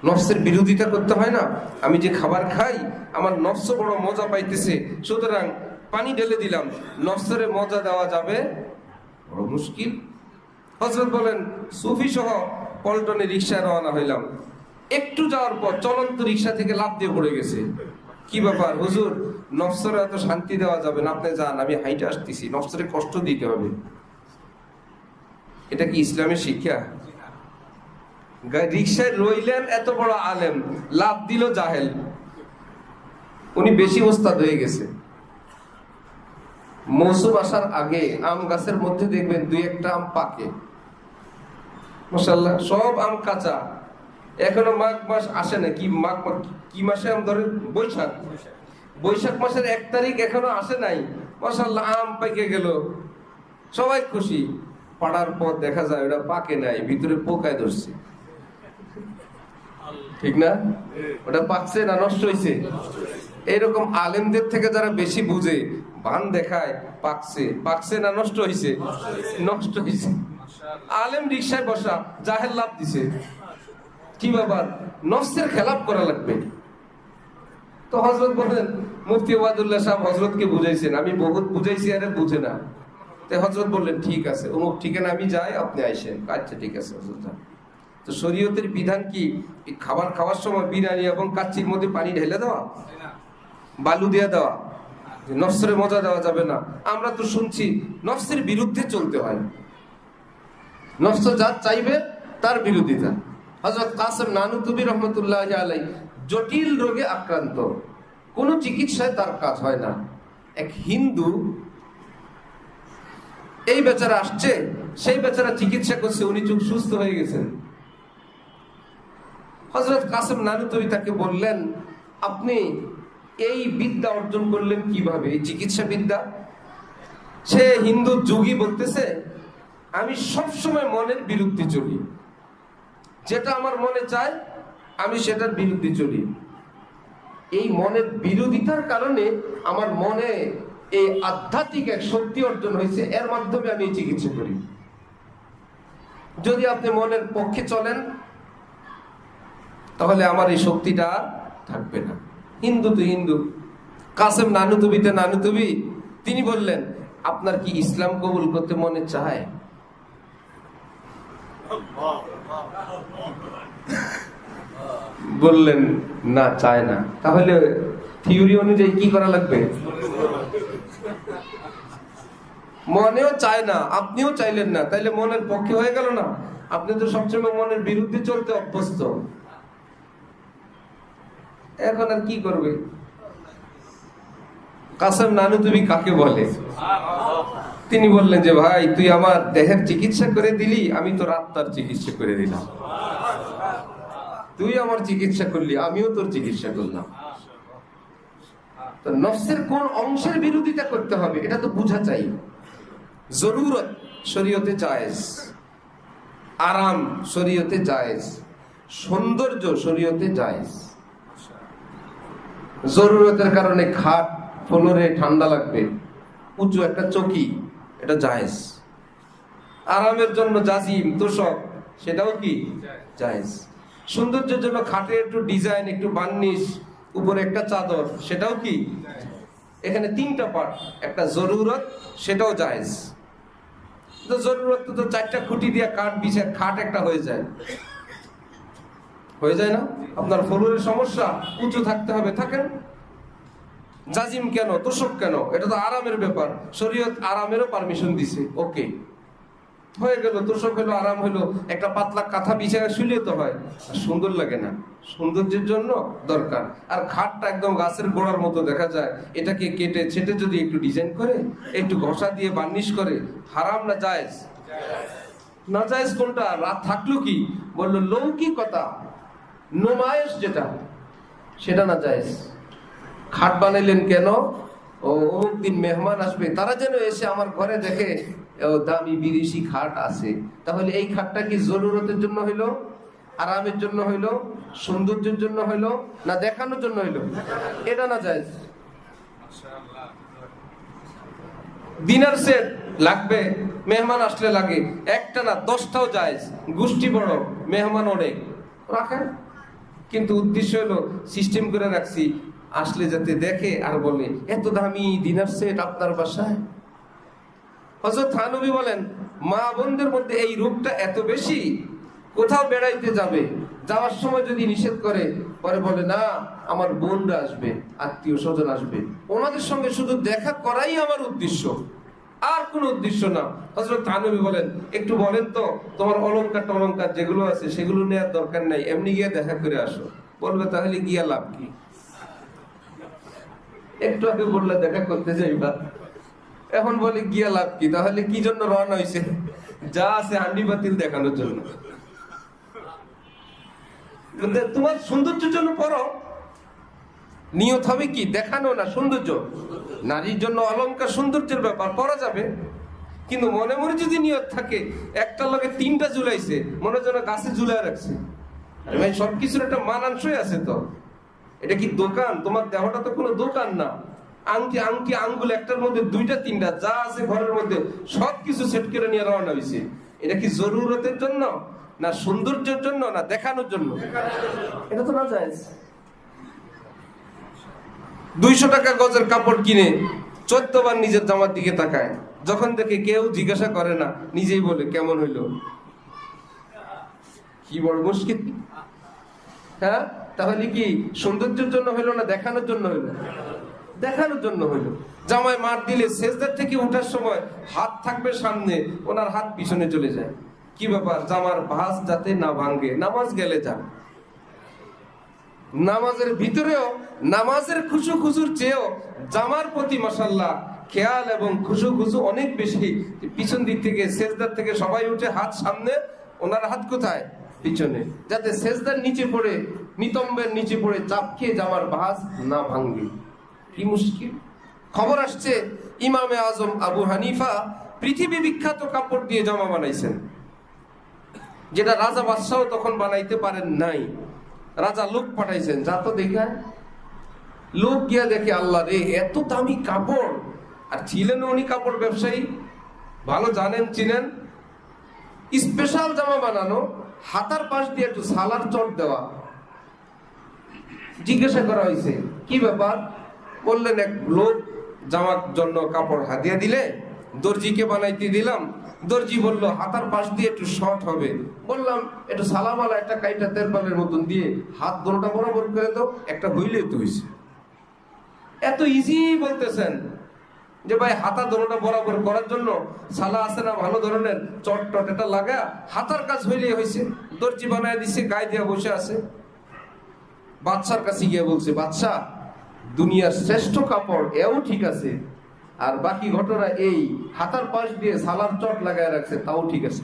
নফসের বিরোধিতা করতে হয় না। আমি যে খাবার খাই আমার নফস বড় মজা পাইতেছে, সুতরাং পানি ঢেলে দিলাম, নফসের মজা দেওয়া যাবে? বড় মুশকিল। হযরত বলেন সুফি সহ পল্টনে রিকশায় রওনা হইলাম, একটু যাওয়ার পর চলন্ত রিকশা থেকে লাফ দিয়ে পড়ে গেছে। কি ব্যাপার? হুজুর নফসরে এত শান্তি দেওয়া যাবে না, আপনি যান, আমি হাইটে আসতেছি, নফসরে কষ্ট দিতে হবে। এটা কি ইসলামের শিক্ষা? রিকশায় রইলেন এত বড় আলেম, লাভ দিল জাহেল, উনি বেশি ওস্তাদ হয়ে গেছে। মৌসুম আসার আগে আম গাছের মধ্যে দেখবেন দুই একটা আম পাকে, মাশাআল্লাহ, সব আম কাঁচা, এখনো মাঘ মাস আসে না। কি মাসে আম ধরে? বৈশাখ মাসের 1 তারিখ এখনো আসে নাই, মাশাআল্লাহ আম পাকে গেল, সবাই খুশি। পাড়ার পর দেখা যায় ওটা পাকে নাই, ভিতরে পোকায় ধরছে, ঠিক না? ওটা পাকছে না নষ্ট হয়েছে? এইরকম আলেমদের থেকে যারা বেশি বুঝে ভান দেখায়, পাকছে না নষ্ট হয়েছে? নষ্ট হয়েছে। আলেম রিকশায় বসা, জাহেল লাভ দিছে। কি ব্যাপার? নফসের খেলাপ করা লাগবে। তো হযরত বলেন মুফতি ওয়াদুল্লাহ সাহেব হযরতকে বুঝাইছেন, আমি বহুত বুঝাইছি, আরে বুঝে না। তো হযরত বললেন ঠিক আছে, অমুক ঠিকানা আমি যাই, আপনি আইসেন। আচ্ছা ঠিক আছে হযরত। তো শরীয়তের বিধান কি খাবার খাওয়ার সময় বিরিয়ানি এবং কাচ্চির মধ্যে পানি ঢেলে দেওয়া, বালু দিয়ে দেওয়া? নফসের মজা দেওয়া যাবে না। আমরা তো শুনছি নফসের বিরুদ্ধে চলতে হয়, নফস যা চাইবে তার বিরোধিতা। হযরত কাসেম নানুতুবি রহমতুল্লাহ আলাইহি জটিল রোগে আক্রান্ত, কোনো চিকিৎসায় তার কাজ হয় না। এক হিন্দু, এই বেচারা আসছে, সেই বেচারা চিকিৎসা করছে, উনি সুস্থ হয়ে গেছেন। হযরত কাসেম নানুতুবি তাকে বললেন, আপনি এই বিদ্যা অর্জন করলেন কিভাবে, এই চিকিৎসা বিদ্যা? সে হিন্দু যোগী বলতেছে, আমি সবসময় মনের বিরুদ্ধে চলি, যেটা আমার মনে চায় আমি সেটার বিরুদ্ধে চলি। এই মনের বিরোধিতার কারণে আমার মনে এই আধ্যাত্মিক এক শক্তি অর্জন হয়েছে, এর মাধ্যমে আমি এই চিকিৎসা করি। যদি আপনি মনের পক্ষে চলেন তাহলে আমার এই শক্তিটা থাকবে না। হিন্দু তো হিন্দু, কাসেম নানুতুবিতে নানুতুবি, তিনি বললেন আপনার কি ইসলাম কবুল করতে মনে চায়? বললেন না, চায় না। তাহলে থিওরি অনুযায়ী কি করা লাগবে? মনেও চায় না, আপনিও চাইলেন না, তাইলে মনের পক্ষে হয়ে গেল না? আপনি তো সবসময় মনের বিরুদ্ধে চলতে অভ্যস্ত। এখন আর কি করবে? কাসেম নানুতুবি কাকে বলে? তিনি বললেন যে ভাই, তুই আমার দেহের চিকিৎসা করে দিলি, আমি তোর আত্মার চিকিৎসা করে দিলাম। তুই আমার চিকিৎসা করলি, আমিও তোর চিকিৎসা করলাম। তো নফসের কোন অংশের বিরোধিতা করতে হবে এটা তো বুঝা চাই। জরুরত শরীয়তে জায়েজ, আরাম শরীয়তে জায়েজ, সৌন্দর্য শরীয়তে জায়েজ। জরুরতের কারণে খাট ফ্লোরে ঠান্ডা লাগবে, উঁচু একটা চকি, এটা জায়েজ। আরামের জন্য জাজিম তোষক, সেটাও কি জায়েজ। সৌন্দর্যের জন্য খাটে একটু ডিজাইন, একটু বার্নিশ, উপরে একটা চাদর, সেটাও কি। এখানে তিনটা পার্ট, একটা জরুরত, সেটাও জায়েজ। তো জরুরত তো চারটা খুঁটি দিয়ে কাঠ বিছে খাট একটা হয়ে যায়, হয়ে যায় না? আপনার ফ্লোরের সমস্যা, উঁচু থাকতে হবে, থাকেন। জাজিম কেন, তোষক কেন? এটা তো আরামের ব্যাপার, শরীয়ত আরামেরও পারমিশন দিছে, ওকে হয়ে গেল। তোষক হলো, আরাম হলো, একটা পাতলা কাঁথা বিছায় শুলে তো হয়, সুন্দর লাগে না? সৌন্দর্যের জন্য দরকার। আর খাটটা একদম গাছের গোড়ার মতো দেখা যায়, এটাকে কেটে ছেটে যদি একটু ডিজাইন করে, একটু ঘষা দিয়ে বার্নিশ করে, হারাম না জায়েজ? না জায়েজ কোনটা? রাত থাকলো কি বললো, লৌকিকতা, নুমায়েশ যেটা, সেটা না জায়েজ। খাট বানাইলেন কেন? ও অমুক দিন মেহমান আসবে, তারা যেন এসে আমার ঘরে দেখে দামি বিদেশি খাট আছে। তাহলে এই খাটটা কি জরুরতের জন্য হইলো, আরামের জন্য হইলো, সৌন্দর্যের জন্য হইলো, না দেখানোর জন্য হইলো? এটা না জায়েজ। ডিনার সেট লাগবে, মেহমান আসলে লাগে, একটা না 10টাও জায়েজ। গোষ্ঠী বড়, মেহমান অনেক, রাখেন, কিন্তু উদ্দেশ্য হলো সিস্টেম করে রাখছি, আসলে যাতে দেখে আর বলে এত দামি ডিনার সেট আপনার বাসায়। হযরত থানবী বলেন, মা বোনদের মধ্যে এই রূপটা এত বেশি, কোথাও বেড়াইতে যাবে, যাওয়ার সময় যদি নিষেধ করে, পরে বলে না আমার বোনরা আসবে, আত্মীয় স্বজন আসবে, ওনাদের সঙ্গে শুধু দেখা করাই আমার উদ্দেশ্য, আর কোনো উদ্দেশ্য না। হযরত থানবী বলেন, একটু বলেন তো তোমার অলংকার যেগুলো আছে সেগুলো নেওয়ার দরকার নাই, এমনি গিয়ে দেখা করে আসো। বলবে তাহলে গিয়া লাভ কি? একটু আগে বললে দেখা করতে যাইবা, এখন বলে গিয়া লাভ কি? তাহলে কি জন্য রওনা হইছে? যা আছে হান্ডি বাতিল দেখানোর জন্য। তোমার সৌন্দর্যের জন্য পড়ো, নিয়ত হবে কি? দেখানো না সৌন্দর্য। নারীর জন্য অলংকার সৌন্দর্যের ব্যাপার, পড়া যাবে, কিন্তু মনে মনে যদি নিয়ত থাকে একটা লগে 3টা ঝুলাইছে, মনে যেন গাছে ঝুলাই রাখছে। আরে ভাই, সবকিছুর একটা মানানসই আছে তো। এটা কি দোকান? তোমার দেহটা তো কোনো দোকান না। আংটি আঙ্গুল একটার মধ্যে 2টা 3টা যা আছে ঘরের মধ্যে সবকিছু সেট করে নিয়ে রওনা হইছে। এটা কি জরুরতের জন্য, না সৌন্দর্যের জন্য, না দেখানোর জন্য? এটা তো না জায়েজ। 200 টাকা গজের কাপড় কিনে 14 বার নিজের জামার দিকে তাকায়, যখন দেখে কেউ জিজ্ঞাসা করে না, নিজেই বলে কেমন হইলো। কি বড় মুশকিল! হ্যাঁ, তাহলে কি সৌন্দর্যের জন্য হইলো না দেখানোর জন্য হইলো? দেখানোর জন্য হইলো। জামায় মার দিলে সেজদার থেকে ওঠার সময় হাত থাকবে সামনে, ওনার হাত পিছনে চলে যায়। কি ব্যাপার? জামার ভাঁজ যাতে না ভাঙে, নামাজ গেলে যান। নামাজের ভিতরেও নামাজের খুশুর চেয়েও জামার প্রতি মাশাআল্লাহ খেয়াল এবং খুশু অনেক বেশি। পিছন দিক থেকে, সেজদার থেকে সবাই উঠে হাত সামনে, ওনার হাত কোথায়? পিছনে, যাতে সেজদার নিচে পড়ে, নিতম্বের নিচে পড়ে চাপ খেয়ে জামার ভাঁজ না ভাঙবে। কি মুশকিল! খবর আসছে ইমামে আজম আবু হানিফা পৃথিবী বিখ্যাত কাপড় দিয়ে জামা বানাইছেন, যেটা রাজা বাদশাহ তখন বানাইতে পারেন নাই। রাজা লোক পাঠাইছেন, যা তো দেখায়। লোক গিয়া দেখে, আল্লাহ রে, এত দামি কাপড়! আর ছিলেন উনি কাপড় ব্যবসায়ী, ভালো জানেন, চিনেন। স্পেশাল জামা বানানো, হাতার পাশ দিয়ে একটু সালার চট দেওয়া। জিজ্ঞাসা করা হয়েছে কি ব্যাপার, বললেন এক লোক জামার জন্য কাপড় হাদিয়া দিলে, দর্জিকে বানাইতে দিলাম, দর্জি বলল হাতার পাশ দিয়ে একটু শর্ট হবে। বললাম একটু সালামালা একটা কাইটা তেরপালের মতন দিয়ে হাত দুটোটা বরাবর করে দাও, একটা হইলেই তো হয়েছে। এত ইজি বলতেছেন যে ভাই হাতা দোনোটা বরাবর করার জন্য সালা আছে না ভালো ধরনের, চট টট এটা লাগা হাতার কাজ হইলেই হয়েছে। দর্জি বানায় দিচ্ছে, গায়ে দিয়ে বসে আছে। বাদশার কাছে গিয়ে বলছে, বাদশা দুনিয়ার শ্রেষ্ঠ কাপড় এও ঠিক আছে, আর বাকি ঘটনা এই হাতার পাশ দিয়ে সালার চট লাগায় রাখছে তাও ঠিক আছে।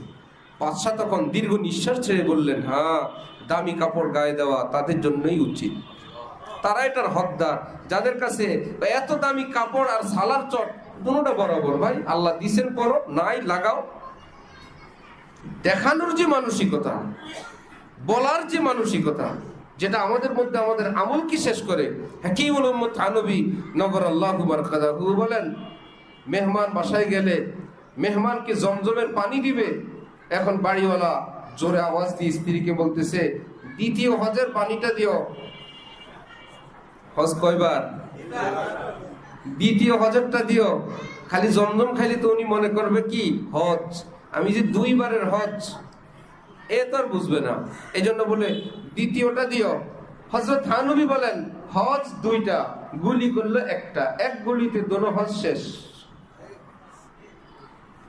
বাদশা তখন দীর্ঘ নিঃশ্বাস ছেড়ে বললেন, হ্যাঁ দামি কাপড় গায়ে দেওয়া তাদের জন্যই উচিত, তারা এটার হকদার। যাদের কাছে এত দামি কাপড় আর সালার চট দুটোটা বরাবর, ভাই আল্লাহ দিছেন পরো, নাই লাগাও। দেখানোর যে মানসিকতা, বলার যে মানসিকতা, যেটা আমাদের মধ্যে আমাদের আমলকে শেষ করে। হাকিমুল উম্মত থানবী নগরাল্লাহু বারাকাতুহু বলেন, মেহমান বাসায় গেলে মেহমানকে জমজমের পানি দিবে। এখন বাড়িওয়ালা জোরে আওয়াজ দিয়ে স্ত্রীকে বলতেছে, দ্বিতীয় হজের পানিটা দিও। হজ কয়বার? দ্বিতীয় হজরটা দিও। খালি জমজম খাইলে তো উনি মনে করবে কি হজ, আমি যে 2 বারের হজ, এ তো আর বুঝবে না। এই জন্য বলে দ্বিতীয়টা দিও। হযরত থানবী বলেন, হজ 2টা, গুলি করলো একটা, এক গুলিতে দোনো হজ শেষ।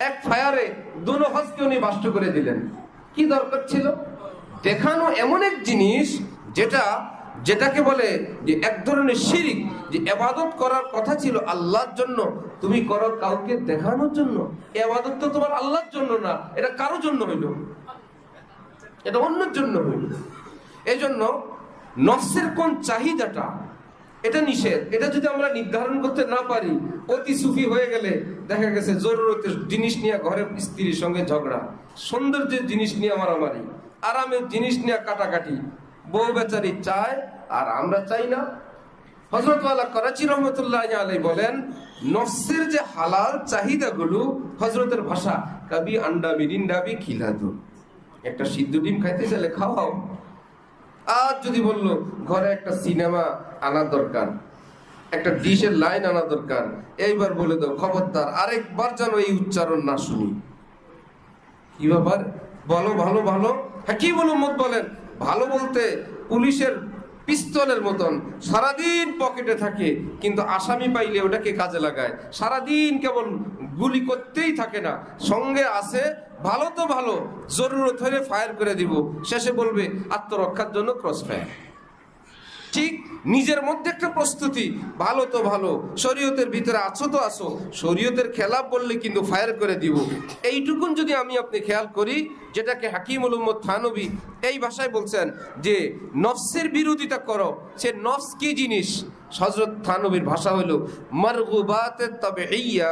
এক ফায়ারে দোনো হজকে উনি বাস্ট করে দিলেন। কি দরকার ছিল? দেখানো এমন এক জিনিস যেটাকে বলে যে এক ধরনের শিরিক, যে ইবাদত করার কথা ছিল আল্লাহর জন্য, তুমি করো কাউকে দেখানোর জন্য। ইবাদত তো তোমার আল্লাহর জন্য না, এটা কারোর জন্য হইল, এটা অন্যের জন্য হইল। এই জন্য নফসের কোন চাহিদাটা, এটা নিষেধ। এটা যদি আমরা নির্ধারণ করতে না পারি, অতি সুফি হয়ে গেলে দেখা গেছে জরুরতের জিনিস নিয়ে ঘরে স্ত্রীর সঙ্গে ঝগড়া, সৌন্দর্যের জিনিস নিয়ে মারামারি, আরামের জিনিস নিয়ে কাটাকাটি। বউ বেচারি চায় আর আমরা চাই না। হযরত ওয়ালা করাচি রহমতুল্লাহ আলাইহি বলেন, নফসের যে হালাল চাহিদাগুলো, হযরতের ভাষা, কবি আন্ডা মিরিন্ডা ভি খিলা দো, একটা সিদ্ধ ডিম খাইতে চাইলে খাওয়াও। আর যদি বললো ঘরে একটা সিনেমা আনা দরকার, একটা ডিশের লাইন আনা দরকার, এইবার বলে দাও খবরদার আরেকবার যেন এই উচ্চারণ না শুনি। কি ব্যাপার? বলো ভালো ভালো। হ্যাঁ কি বলো মত বলেন, ভালো বলতে পুলিশের পিস্তলের মতন সারাদিন পকেটে থাকে, কিন্তু আসামি পাইলে ওটাকে কাজে লাগায়। সারাদিন কেবল গুলি করতেই থাকে না, সঙ্গে আছে ভালো তো ভালো, জরুরত হলে ফায়ার করে দিব, শেষে বলবে আত্মরক্ষার জন্য ক্রস ফায়ার। ঠিক নিজের মধ্যে একটা প্রস্তুতি, ভালো তো ভালো, শরীয়তের ভিতরে আছো তো আছো, শরীয়তের খেলাফ বললে কিন্তু ফায়ার করে দিব। এইটুকুন যদি আমি আপনি খেয়াল করি, যেটাকে হাকিমুল উম্মত থানবী এই ভাষায় বলছেন যে নফসের বিরোধিতা করো। সে নফস কি জিনিস? হযরত থানবীর ভাষা হলো মারগুবাতে তাবিইয়া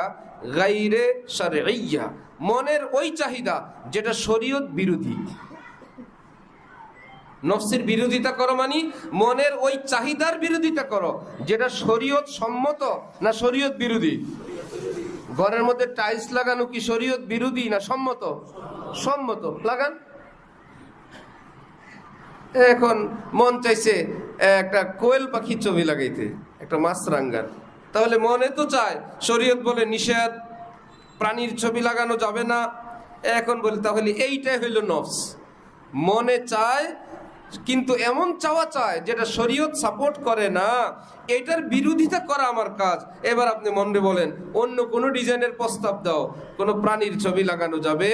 গায়রে শারঈয়া, মনের ওই চাহিদা যেটা শরীয়ত বিরোধী। নফসের বিরোধিতা করো মানে মনের ওই চাহিদার বিরোধিতা করো যেটা শরীয়ত সম্মত না শরীয়ত বিরোধী। ঘরের মধ্যে টাইলস লাগানো কি শরীয়ত বিরোধী না সম্মত? সম্মত, লাগান। এখন মন চাইছে একটা কোয়েল পাখির ছবি লাগাইতে, একটা মাছরাঙ্গার, তাহলে মনে তো চায়, শরীয়ত বলে নিষেধ, প্রাণীর ছবি লাগানো যাবে না। এখন বলে তাহলে এইটাই হইল নফস, মনে চায় কিন্তু এমন চাওয়া চায় যেটা শরীয়ত সাপোর্ট করে না, এটার বিরোধিতা করা আমার কাজ। এবার আপনি মনে বলেন অন্য কোনো ডিজাইনের প্রস্তাব দাও, কোনো প্রাণীর ছবি লাগানো যাবে,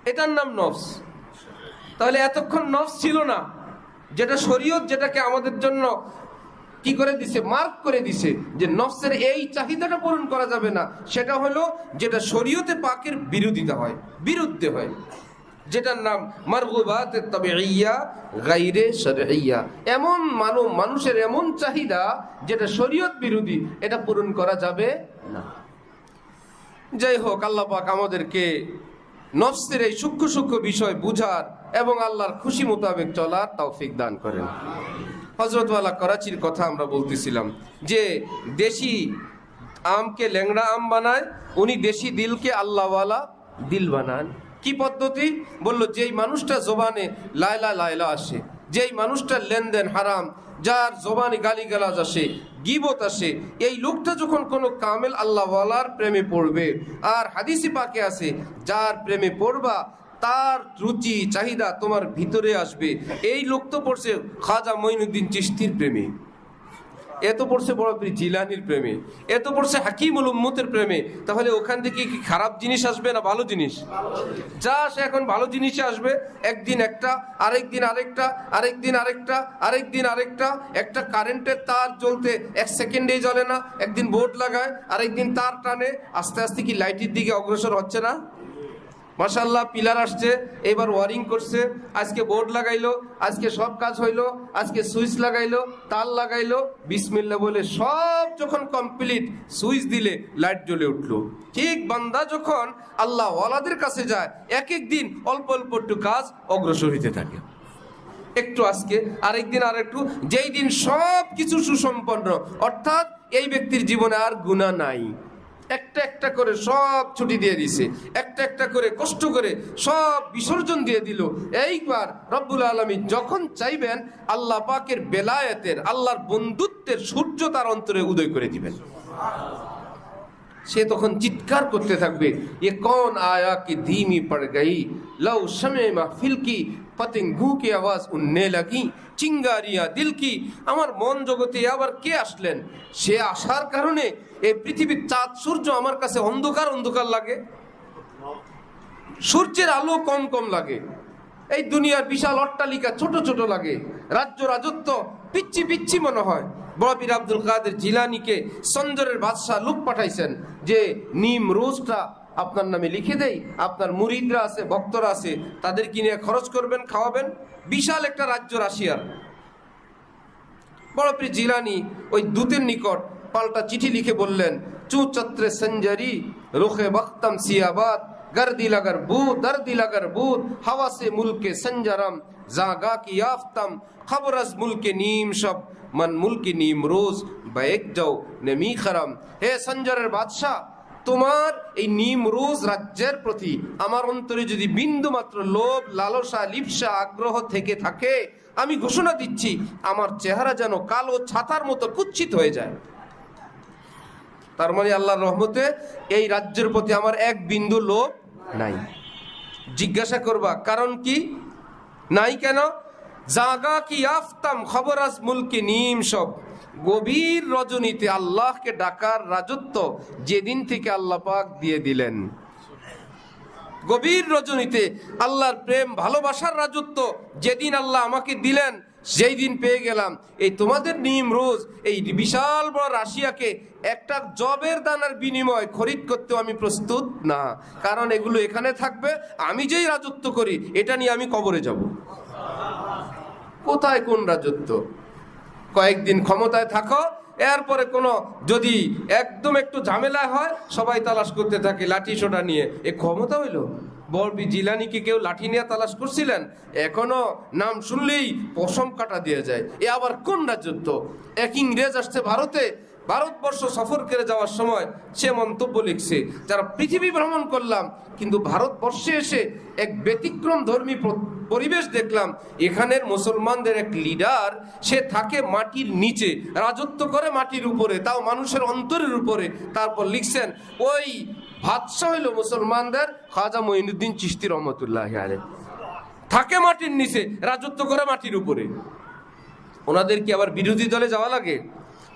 এটার নাম নফস। তাহলে এতক্ষণ নফস ছিল না, যেটা শরীয়ত যেটাকে আমাদের জন্য কি করে দিছে, মার্ক করে দিছে যে নফসের এই চাহিদাটা পূরণ করা যাবে না, সেটা হলো যেটা শরীয়তে পাকের বিরোধিতা হয়, বিরুদ্ধে হয়, যেটার নাম মারগুবাতে তাবিইয়া গায়রে শারঈয়া। এমন মানুষের এমন চাহিদা যেটা শরীয়ত বিরোধী, এটা পূরণ করা যাবে না। যাই হোক, আল্লাহ পাক আমাদেরকে নফসের এই সূক্ষ্ম সূক্ষ্ম বিষয় বুঝার এবং আল্লাহর খুশি মোতাবেক চলার তৌফিক দান করেন। হযরত ওয়ালা করাচির কথা আমরা বলতেছিলাম যে দেশি আমকে ল্যাংড়া আম বানায়, উনি দেশি দিলকে আল্লাহওয়ালা দিল বানান। কি পদ্ধতি? বলল, যেই মানুষটা জবানে লাইলা লাইলা আসে, যেই মানুষটার লেনদেন হারাম, যার জবানে গালিগালাজ আসে, গীবত আসে, এই লোকটা যখন কোনো কামেল আল্লাহওয়ালার প্রেমে পড়বে, আর হাদিসে পাকে আছে যার প্রেমে পড়বা তার রুচি চাহিদা তোমার ভিতরে আসবে। এই লোক তো পড়ছে খাজা মঈনুদ্দিন চিশতির প্রেমে, এত পড়ছে বড় পীর জিলানির প্রেমে, এত পড়ছে হাকিমুল উম্মতের প্রেমে। তাহলে ওখান থেকে কি খারাপ জিনিস আসবে না ভালো জিনিস? যা আসে এখন ভালো জিনিসে আসবে। একদিন একটা, আরেকদিন আরেকটা, আরেকদিন আরেকটা, আরেকদিন আরেকটা। একটা কারেন্টের তার জ্বলতে 1 সেকেন্ডেই জ্বলে না, একদিন বোর্ড লাগায়, আরেকদিন তার টানে, আস্তে আস্তে কি লাইটের দিকে অগ্রসর হচ্ছে না? মাশাআল্লাহ, পিলার আসছে, এবার ওয়ারিং করছে, আজকে বোর্ড লাগাইলো, আজকে সব কাজ হইলো, আজকে সুইচ লাগাইলো, তার লাগাইলো, বিসমিল্লাহ বলে সব যখন কমপ্লিট, সুইচ দিলে লাইট জ্বলে উঠলো। ঠিক বান্দা যখন আল্লাহ ওয়ালাদের কাছে যায়, এক এক দিন অল্প অল্প একটু কাজ অগ্রসর হইতে থাকে, একটু আজকে আরেকদিন আর একটু, যেই দিন সব কিছু সুসম্পন্ন, অর্থাৎ এই ব্যক্তির জীবনে আর গুনাহ নাই, একটা একটা করে সব ছুটি দিয়ে দিছে, একটা একটা করে কষ্ট করে সব বিসর্জন দিয়ে দিল। এইবার রব্বুল আলামিন যখন চাইবেন আল্লাহ পাকের বেলায়েতের, আল্লাহর বন্ধুত্বের সূর্য তার অন্তরে উদয় করে দিবেন। সে তখন চিৎকার করতে থাকবে, এ কौन आया कि धीमी पड़ गई, लव शमे महफिल की पतंगों की आवाज उड़ने लगी, চিঙ্গারিয়া দিল কি। আমার মন জগতে আবার কে আসলেন? সে আসার কারণে এই পৃথিবীর চাঁদ সূর্য আমার কাছে অন্ধকার অন্ধকার লাগে, সূর্যের আলো কম কম লাগে, এই দুনিয়ার বিশাল অট্টালিকা ছোট ছোট লাগে, রাজ্য রাজত্ব পিচ্ছি পিচ্ছি মনে হয়। বড় পীর আব্দুল কাদের জিলানীকে সঞ্জরের বাদশাহ লোক পাঠাইছেন যে নিম রোজটা আপনার নামে লিখে দেই, আপনার মুরিদরা আছে, ভক্তরা আছে, তাদেরকে নিয়ে খরচ করবেন, খাওয়াবেন। বিশাল একটা রাজ্য রাশিয়ার। বড় পীর জিলানী ওই দূতের নিকট পাল্টা চিঠি লিখে বললেন, চু চত্রে সঞ্জরি রুখে বখতম সিয়াবাদ, गर्दी लगर बूद दर्दी लगर बूद, हवा से मुल्के संजरम जागा की याफ्तम, खबर अज मुल्के नीम शब मन मुल्की नीम रोज बैक जाओ नमी खरम। हे संजरेर बादशाह, তোমার এই নিমরোজ রাজ্যের প্রতি আমার অন্তরে যদি বিন্দু মাত্র লোভ, লালসা, লিপ্সা, আগ্রহ থেকে থাকে, আমি ঘোষণা দিচ্ছি আমার চেহারা যেন কালো ছাতার মতো কুৎসিত হয়ে যায়। তার মানে আল্লাহর রহমতে এই রাজ্যের প্রতি আমার এক বিন্দু লোভ নাই। জিজ্ঞাসা করবা কারণ কি নাই কেন? জাগা কি আফতাম খবর আজ মুলকি নিম সব, গভীর রজনীতে আল্লাহকে ডাকার রাজত্ব যেদিন থেকে আল্লাহ পাক দিয়ে দিলেন, গভীর রজনীতে আল্লাহর প্রেম ভালোবাসার রাজত্ব যেদিন আল্লাহ আমাকে দিলেন, সেই দিন পেয়ে গেলাম। এই তোমাদের নিমরোজ, এই বিশাল বড় রাশিয়াকে একটা জবের দানার বিনিময় খরিদ করতেও আমি প্রস্তুত না, কারণ এগুলো এখানে থাকবে, আমি যেই রাজত্ব করি এটা নিয়ে আমি কবরে যাব। কোথায় কোন রাজত্ব? কয়েকদিন ক্ষমতায় থাকো, এরপরে কোনো যদি একদম একটু ঝামেলা হয় সবাই তালাশ করতে থাকে লাঠি সোটা নিয়ে। এ ক্ষমতা হইল? বরবি জিলানীকে কেউ লাঠি নিয়ে তালাশ করছিলেন? এখনো নাম শুনলেই পশম কাটা দিয়ে যায়। এ আবার কোন রাজত্ব? এক ইংরেজ আসছে ভারতে, ভারতবর্ষ সফর করে যাওয়ার সময় সে মন্তব্য লিখছে, যারা পৃথিবী ভ্রমণ করলাম কিন্তু ভারতবর্ষে এসে এক ব্যতিক্রম ধর্মী পরিবেশ দেখলাম। এখানের মুসলমানদের এক লিডার, সে থাকে মাটির নিচে, রাজত্ব করে মাটির উপরে, তাও মানুষের অন্তরের উপরে। তারপর লিখছেন ওই বাদশা হইল মুসলমানদের খাজা মঈনুদ্দিন চিশতি রহমতুল্লাহ আলাইহি, থাকে মাটির নিচে, রাজত্ব করে মাটির উপরে। ওনাদের কি আবার বিরোধী দলে যাওয়া লাগে?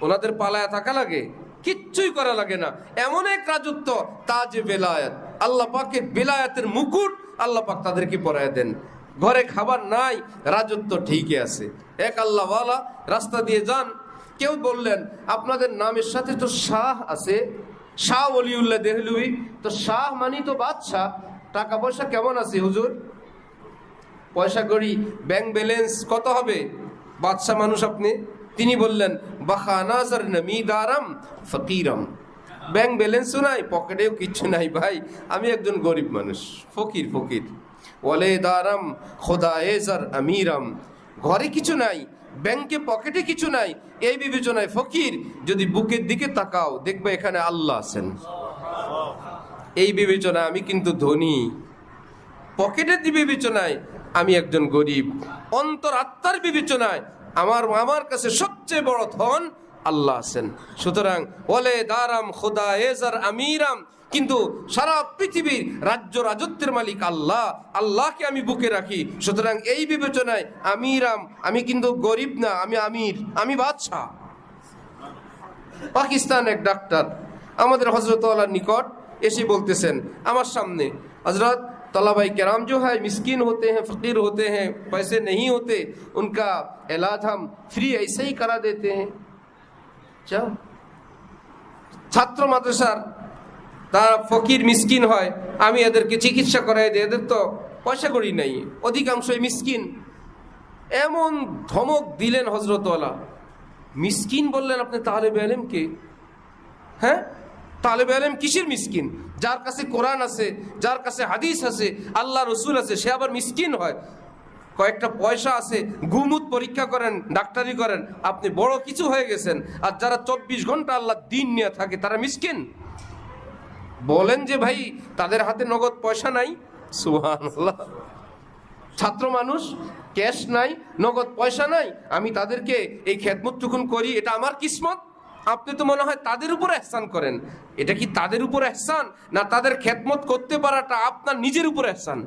ওনাদের পালায়া থাকা লাগে? কিচ্ছুই করা লাগে না। এমন এক রাজত্ব, তাজে বেলায়েত, আল্লাহ পাকের বেলায়েতের মুকুট আল্লাহ পাক তাদেরকে পরায় দেন। ঘরে খাবার নাই, রাজত্ব ঠিকই আছে। এক আল্লাহওয়ালা রাস্তা দিয়ে যান, কেউ বললেন আপনাদের নামের সাথে তো শাহ আছে, শাহ ওলিউল্লাহ দেহলুই, তো শাহ মানি তো বাদশাহ, টাকা পয়সা কেমন আছে হুজুর? পয়সা করি ব্যাংক ব্যালেন্স কত হবে? বাদশাহ মানুষ আপনি। তিনি বললেন বাখানাজার নমিদারাম ফকিরম, ব্যাংক ব্যালেন্সও নাই, পকেটেও কিচ্ছু নাই ভাই, আমি একজন গরিব মানুষ, ফকির ফকির। ওয়ালে দারাম খোদায়েজার আমিরাম, ঘরে কিছু নাই, ব্যাংকে পকেটে কিছু নাই, এই বিবেচনায় ফকির। যদি বুকের দিকে তাকাও দেখবে এখানে আল্লাহ আছেন, এই বিবেচনায় আমি কিন্তু ধনী। পকেটের বিবেচনায় আমি একজন গরিব, অন্তর আত্মার বিবেচনায় আমার কাছে সবচেয়ে বড় ধন আল্লাহ আছেন। সুতরাং ওলে দারাম খোদা এজার আমিরাম, কিন্তু সারা পৃথিবীর রাজ্য রাজত্বের মালিক আল্লাহ, আল্লাহকে আমি বুকে রাখি। সুতরাং এই বিবেচনায় আমিরাম, আমি কিন্তু গরিব না, আমি আমির, আমি বাদশাহ। পাকিস্তান এক ডাক্তার আমাদের হযরত আল্লাহর নিকট এসে বলতেছেন আমার সামনে, হযরত तलबा कराम जो है मिस्किन होते हैं, फ़कीर होते हैं, पैसे नहीं होते, उनका इलाज हम फ्री ऐसे ही करा देते हैं। যাও, ছাত্র মাদ্রাসার তারা ফকির মিসকিন হয়, আমি এদেরকে চিকিৎসা করাই দিই, এদের তো পয়সা করি নাই, অধিকাংশই মিসকিন। এমন ধমক দিলেন হযরত ওয়ালা। মিসকিন বললেন আপনি তালেবে ইলম কে? হ্যাঁ, তালেবে ইলম কিসের মিসকিন? যার কাছে কোরআন আছে, যার কাছে হাদিস আছে, আল্লাহ রসুল আছে, সে আবার মিসকিন হয়? কয়েকটা পয়সা আছে, গুমুত পরীক্ষা করেন, ডাক্তারি করেন, আপনি বড় কিছু হয়ে গেছেন। আর যারা 24 ঘন্টা আল্লাহ দিন নিয়ে থাকে তারা মিসকিন। বলেন যে ভাই তাদের হাতে নগদ পয়সা নাই, সুবহানাল্লাহ। ছাত্র মানুষ, ক্যাশ নাই, নগদ পয়সা নাই, আমি তাদেরকে এই খেদমতটুকুন করি, এটা আমার কিসমত। আপনি তো মনে হয় তাদের উপর ইহসান করেন। এটা কি তাদের উপর ইহসান, না তাদের খেদমত করতে পারাটা আপনার নিজের উপর ইহসান?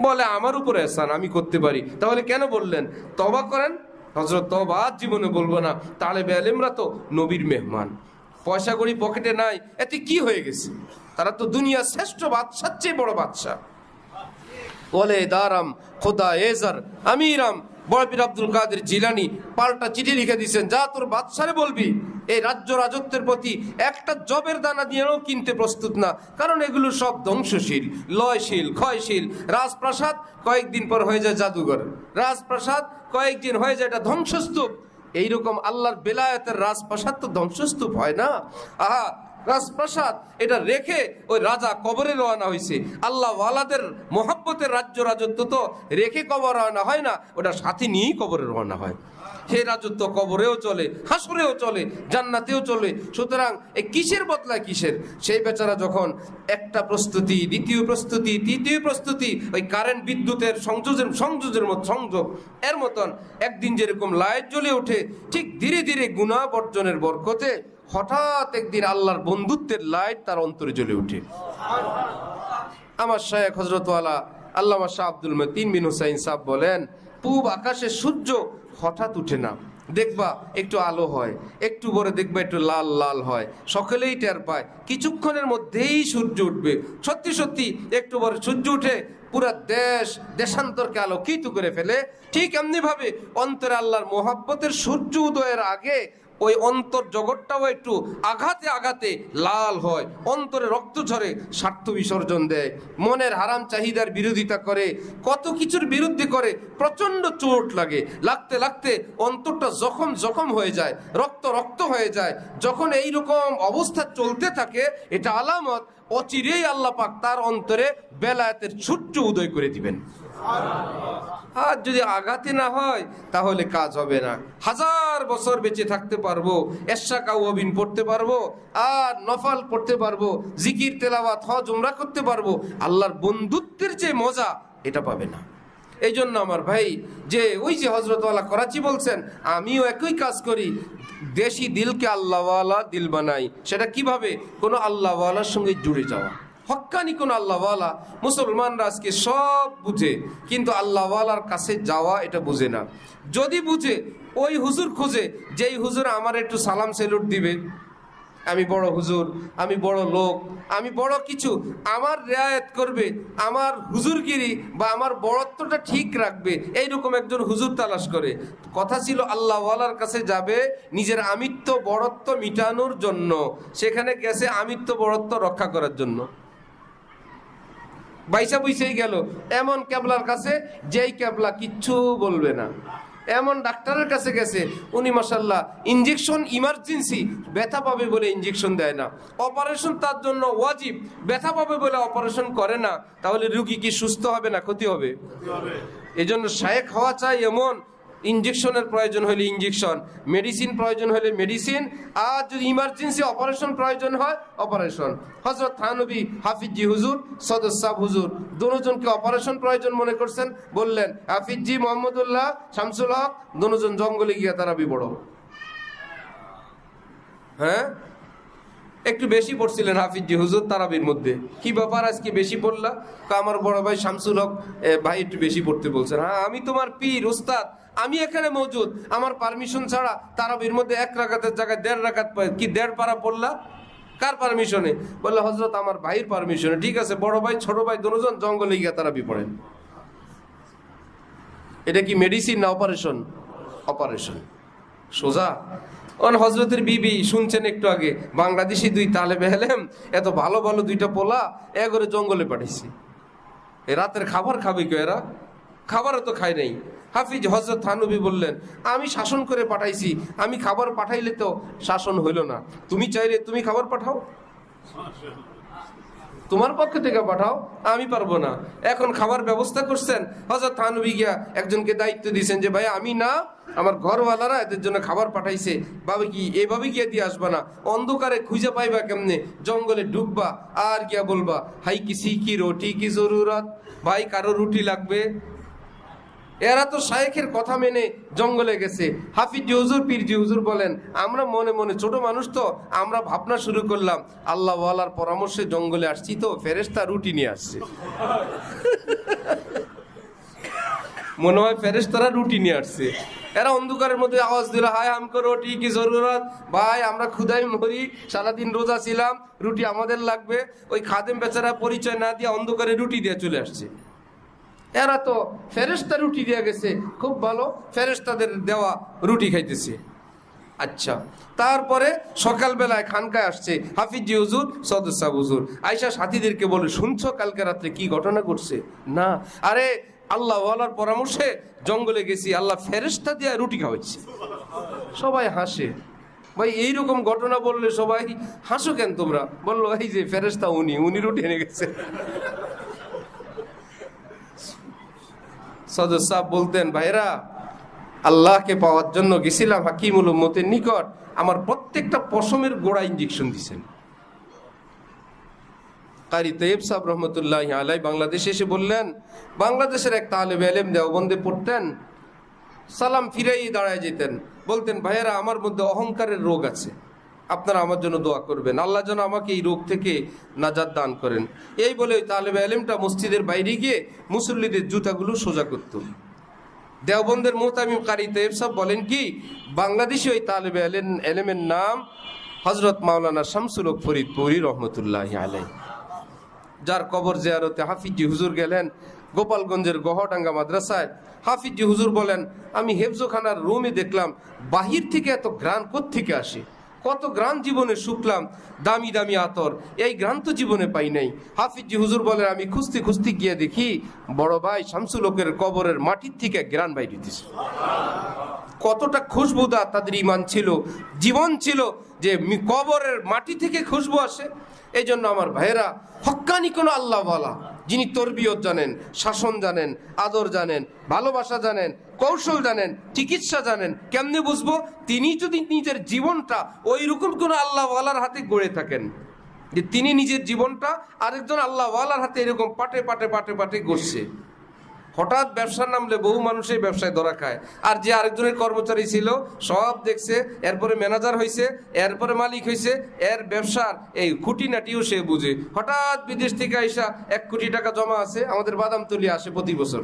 বলে আমার উপর ইহসান, আমি করতে পারি। তাহলে কেন বললেন? তওবা করেন। হযরত তওবা আজ জীবনে বলবো না। তালেবে ইলমরা তো নবীর মেহমান, পয়সা কড়ি পকেটে নাই, এতে কি হয়ে গেছে? তারা তো দুনিয়ার শ্রেষ্ঠ বাদশার চেয়ে বড় বাদশা। বলে দারাম খোদা এজার আমিরাম, বড় পীর আব্দুল কাদের জিলানী পাল্টা চিঠি লিখে দিয়েছেন, যা তোর বাদশারে বলবি এই রাজ্য রাজত্বের প্রতি একটা জবের দানা দিয়েও কিনতে প্রস্তুত না, কারণ এগুলো সব ধ্বংসশীল, লয়শীল, ক্ষয়শীল। রাজপ্রাসাদ কয়েকদিন পর হয়ে যায় জাদুঘর, রাজপ্রাসাদ কয়েকদিন হয়ে যায় এটা ধ্বংসস্তূপ। এইরকম আল্লাহর বেলায়েতের রাজপ্রাসাদ তো ধ্বংসস্তূপ হয় না। আহা, রাজপ্রাসাদ এটা রেখে ওই রাজা কবরে রওনা হয়েছে। আল্লাহ ওয়ালাদের মোহাব্বতের রাজ্য রাজত্ব তো রেখে কবর রওনা হয় না, ওটা সাথে নিয়েই কবরে রওনা হয়। সেই রাজত্ব কবরেও চলে, হাসরেও চলে, জান্নাতেও চলে। সুতরাং এই কিসের বদলায় কিসের? সেই বেচারা যখন একটা প্রস্তুতি, দ্বিতীয় প্রস্তুতি, তৃতীয় প্রস্তুতি, ওই কারেন্ট বিদ্যুতের সংযোগের মতো সংযোগ এর মতন একদিন যেরকম লাইট জ্বলে ওঠে, ঠিক ধীরে ধীরে গুনাহ বর্জনের বরকতে হঠাৎ একদিন আল্লাহর বন্ধুত্বের লাইট তার অন্তরে জ্বলে ওঠে। আমার শায়েখ হযরত ওয়ালা আল্লামা শাহ আব্দুল মতিন বিন হুসাইন সাহেব বলেন, পূব আকাশে সূর্য হঠাৎ উঠে না, দেখবা একটু আলো হয়, একটু পরে দেখবা একটু লাল লাল হয়, সকলেই টের পায়, কিছুক্ষণের মধ্যেই সূর্য উঠবে। সত্যি সত্যি একটু পরে সূর্য উঠে পুরা দেশান্তরকে আলোকিত করে ফেলে। ঠিক এমনি ভাবে অন্তরে আল্লাহর মোহাব্বতের সূর্য উদয়ের আগে ওই অন্তর জগৎটাও একটু আঘাতে আঘাতে লাল হয়, অন্তরে রক্ত ঝরে, স্বার্থ বিসর্জন দেয়, মনের হারাম চাহিদার বিরোধিতা করে, কত কিছুর বিরুদ্ধে করে, প্রচন্ড চোট লাগে, লাগতে লাগতে অন্তরটা জখম জখম হয়ে যায়, রক্ত রক্ত হয়ে যায়। যখন এই রকম অবস্থা চলতে থাকে, এটা আলামত অচিরেই আল্লাহ পাক তার অন্তরে বেলায়েতের সূর্য উদয় করে দিবেন। আর যদি আঘাতে না হয় তাহলে কাজ হবে না। 1000 বছর বেঁচে থাকতে পারবো, এশা কাওয়াবিন পড়তে পারবো, আর নফল পড়তে পারবো, জিকির তেলাওয়াত হজ উমরা করতে পারবো, আল্লাহর বন্ধুত্বের যে মজা এটা পাবে না। এই জন্য আমার ভাই, যে ওই যে হযরত ওয়ালা করাচি বলছেন, আমিও একই কাজ করি, দেশি দিলকে আল্লাহওয়ালা দিল বানাই। সেটা কিভাবে? কোনো আল্লাহওয়ালার সঙ্গে জুড়ে যাওয়া, হক্কানি কোন আল্লাহওয়ালা। মুসলমানরা আজকে সব বুঝে, কিন্তু আল্লাহওয়ালার কাছে যাওয়া এটা বুঝে না। যদি বুঝে, ওই হুজুর খুঁজে যেই হুজুর আমার একটু সালাম সেলুট দিবে, আমি বড় হুজুর, আমি বড় লোক, আমি বড় কিছু, আমার রিয়ায়ত করবে, আমার হুজুরগিরি বা আমার বড়ত্বটা ঠিক রাখবে, এইরকম একজন হুজুর তালাশ করে। কথা ছিল আল্লাহওয়ালার কাছে যাবে নিজের আমিত্ব বড়ত্ব মিটানোর জন্য, সেখানে গেছে আমিত্ব বড়ত্ব রক্ষা করার জন্য। বাইসা বুঝেই গেল এমন ক্যাবলার কাছে, যেই ক্যাবলা কিচ্ছু বলবে না। এমন ডাক্তারের কাছে গেছে, উনি মাশাআল্লাহ ইনজেকশন ইমার্জেন্সি, ব্যথা পাবে বলে ইনজেকশন দেয় না, অপারেশন তার জন্য ওয়াজিব, ব্যথা পাবে বলে অপারেশন করে না। তাহলে রুগী কি সুস্থ হবে না ক্ষতি হবে? এই জন্য শায়েখ হওয়া চাই এমন ইঞ্জেকশনের প্রয়োজন হলে ইঞ্জেকশন, মেডিসিন প্রয়োজন হলে মেডিসিন, আর যদি ইমার্জেন্সি অপারেশন প্রয়োজন হয় অপারেশন। হযরত থানবী হাফিজি হুজুর, সদর সাহেব হুজুর দুজনকে অপারেশন প্রয়োজন মনে করছেন, বললেন হাফিজি মোহাম্মদুল্লাহ শামসুল হক দুজন জঙ্গলে গিয়ে তারাবি পড়ো। হ্যাঁ, একটু বেশি পড়ছিলেন হাফিজি হুজুর তারাবির মধ্যে। কি ব্যাপার আজকে বেশি পড়লা? আমার বড় ভাই শামসুল হক ভাই একটু বেশি পড়তে বলছেন। হ্যাঁ, আমি তোমার পীর উস্তাদ, আমি এখানে মজুদ, আমার পারমিশন ছাড়া তারাবির মধ্যে 1 রাকাতের জায়গায় 1.5 রাকাত, কি 1.5 পারা পড়লা? কার পারমিশনে? বললে হযরত আমার ভাইয়ের পারমিশনে। ঠিক আছে, বড় ভাই ছোট ভাই দুজন জঙ্গলে গিয়ে তারাবি পড়েন। এটা কি মেডিসিন না অপারেশন? অপারেশন। সোজা হজরতের বিবি শুনছেন একটু আগে, বাংলাদেশি 2 তালেবে এলেম এত ভালো ভালো 2টা পোলা এগরে জঙ্গলে পাঠিয়েছি। এ রাতের খাবার খাবে কেউ? এরা খাবারও তো খায় নাই। হাফিজ হযরত থানবী বললেন, আমি শাসন করে পাঠাইছি, আমি খাবার পাঠাইলে তো শাসন হইল না, তুমি চাইলে তুমি খাবার পাঠাও, তোমার পক্ষ থেকে পাঠাও, আমি পারবো না। এখন খাবার ব্যবস্থা করছেন। হযরত থানবী গিয়া একজনকে দায়িত্ব দিয়েছেন যে ভাই আমি না, আমার ঘরওয়ালারা এদের জন্য খাবার পাঠাইছে, ভাবে কি এভাবে গিয়ে দিয়ে আসবা না, অন্ধকারে খুঁজে পাইবা কেমনে, জঙ্গলে ঢুকবা আর গিয়া বলবা হাই কিসি কি রুটি কি জরুরত, ভাই কারো রুটি লাগবে। এরা তো শায়েখের কথা মেনে জঙ্গলে গেছে। হাফিজি হুজুর পীরজি হুজুর বলেন, আমরা মনে মনে ছোট মানুষ তো, আমরা ভাবনা শুরু করলাম আল্লাহ ওয়ালার পরামর্শে জঙ্গলে আসছি তো ফেরেশতা রুটি নিয়ে আসছে। মনে হয় ফেরেশতারা রুটি নিয়ে আসছে। এরা অন্ধকারের মধ্যে আওয়াজ দিল হায় আমকো রুটি কি জরুরত, ভাই আমরা ক্ষুধায় মরি, সারাদিন রোজা ছিলাম, রুটি আমাদের লাগবে। ওই খাদেম বেচারা পরিচয় না দিয়ে অন্ধকারে রুটি দিয়ে চলে আসছে। এরা তো ফেরেশতা রুটি দিয়ে গেছে, খুব ভালো, ফেরেশতাদের দেওয়া রুটি খাইতেছে। আচ্ছা, তারপরে সকালবেলায় খানকায় আসছে হাফিজি হুজুর, সদর সাহেব হুজুর, আয়েশা সাথীদেরকে বলে শুনছো কালকে রাত্রে কি ঘটনা ঘটছে? না, আরে আল্লাহ ওয়ালার পরামর্শে জঙ্গলে গেছি, আল্লাহ ফেরেশতা দিয়ে রুটি খাওয়াচ্ছে। সবাই হাসে। ভাই এইরকম ঘটনা বললে সবাই হাসো কেন তোমরা? বললো এই যে ফেরেশতা উনি রুটি এনে গেছে। সদর সাহেব বলতেন, ভাইরা আল্লাহকে পাওয়ার জন্য গেছিলাম হাকিমুল উম্মতের নিকট, আমার প্রত্যেকটা পশমের গোড়া ইঞ্জেকশন দিছেন। কারি তৈয়ব সাহেব রহমতুল্লাহি আলাইহি বাংলাদেশে এসে বললেন, বাংলাদেশের এক তালেবে ইলম দেওবন্দে পড়তেন, সালাম ফিরাই দাঁড়ায় যেতেন, বলতেন ভাইয়েরা আমার মধ্যে অহংকারের রোগ আছে, আপনারা আমার জন্য দোয়া করবেন, আল্লাহ যেন আমাকে এই রোগ থেকে নাজাত দান করেন। এই বলে ওই তালেবে ইলমটা মসজিদের বাইরে গিয়ে মুসল্লিদের জুতাগুলো সোজা করত। দেওবন্দের মুহতামিম কারি তৈয়ব সাহেব বলেন কি, বাংলাদেশি ওই তালেবে ইলমের নাম হযরত মাওলানা শামসুল হক ফরিদপুরি রহমতুল্লাহি আলাইহি, যার কবর জিয়ারতে হাফিজি হুজুর গেলেন গোপালগঞ্জের গহডাঙ্গা মাদ্রাসায়। হাফিজি হুজুর বলেন, আমি হেফজোখানার রুমে দেখলাম বাহির থেকে এত ঘ্রাণ কোত্থেকে আসে, কত ঘ্রাণ জীবনে শুকলাম, দামি দামি আতর, এই ঘ্রাণ তো জীবনে পাই নাই। হাফিজি হুজুর বলেন, আমি খুঁজতে খুঁজতে গিয়ে দেখি বড় ভাই শামসুল হকের কবরের মাটির থেকে ঘ্রাণ বাইরে দিতেছে। কতটা খুশবুদার তাদের ঈমান ছিল, জীবন ছিল, যে কবরের মাটি থেকে খুশবু আসে। এই জন্য আমার ভাইয়েরা, হক্কানি কোনো আল্লাহওয়ালা যিনি তরবিয়ত জানেন, শাসন জানেন, আদর জানেন, ভালোবাসা জানেন, কৌশল জানেন, চিকিৎসা জানেন, কেমনে বুঝবো? তিনি যদি নিজের জীবনটা ওই রকম কোনো আল্লাহওয়ালার হাতে গড়ে থাকেন, যে তিনি নিজের জীবনটা আরেকজন আল্লাহওয়ালার হাতে এরকম পাটে পাটে পাটে পাটে গড়ছে। হঠাৎ ব্যবসার নামলে বহু মানুষই ব্যবসায় ধরা খায়, আর যে আরেকজনের কর্মচারী ছিল সব দেখছে, এরপরে ম্যানেজার হয়েছে, এরপরে মালিক হয়েছে, এর ব্যবসার এই খুঁটিনাটিও সে বুঝে। হঠাৎ বিদেশ থেকে আইসা 1 কোটি টাকা জমা আছে, আমাদের বাদামতলি আসে প্রতি বছর,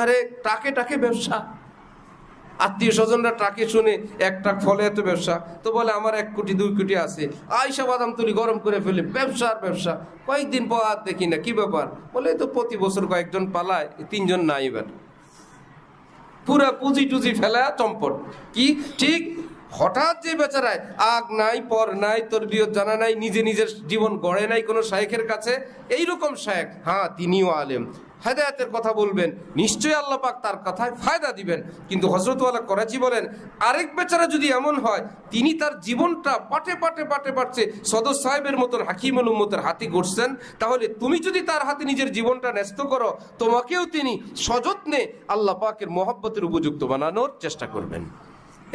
আরে টাকে টাকে ব্যবসা, আত্মীয় স্বজনরা টাকে শুনে 1 ট্রাক ফলে এত ব্যবসা, তো বলে আমার 1 কোটি 2 কোটি আছে, আইসা বাদামতলি গরম করে ফেলে, ব্যবসার ব্যবসা। কয়েকদিন পর আর দেখি না, কি ব্যাপার? বলে তো প্রতি বছর কয়েকজন পালায়, 3 জন নাই, এবার পুরা পুঁজি টুজি ফেলা চম্পট। কি ঠিক হঠাৎ যে বেচারায় আগ নাই, পর নাই, তরবিয়ত জানা নাই, নিজে নিজের জীবন গড়ে নাই কোনো শায়েখের কাছে, এইরকম শায়েখ, হ্যাঁ তিনিও আলেম, হেদায়েতের কথা বলবেন, নিশ্চয়ই আল্লাহ পাক তার কথায় ফায়দা দিবেন। কিন্তু হযরত ওয়ালা করাচি বলেন, আরেক বেচারা যদি এমন হয় তিনি তার জীবনটা পাটে পাটে পাটে পাটছে সদর সাহেবের মতন হাকিমুল উম্মতের হাতে গড়ছেন, তাহলে তুমি যদি তার হাতে নিজের জীবনটা ন্যস্ত করো, তোমাকেও তিনি সযত্নে আল্লাহ পাকের মহব্বতের উপযুক্ত বানানোর চেষ্টা করবেন।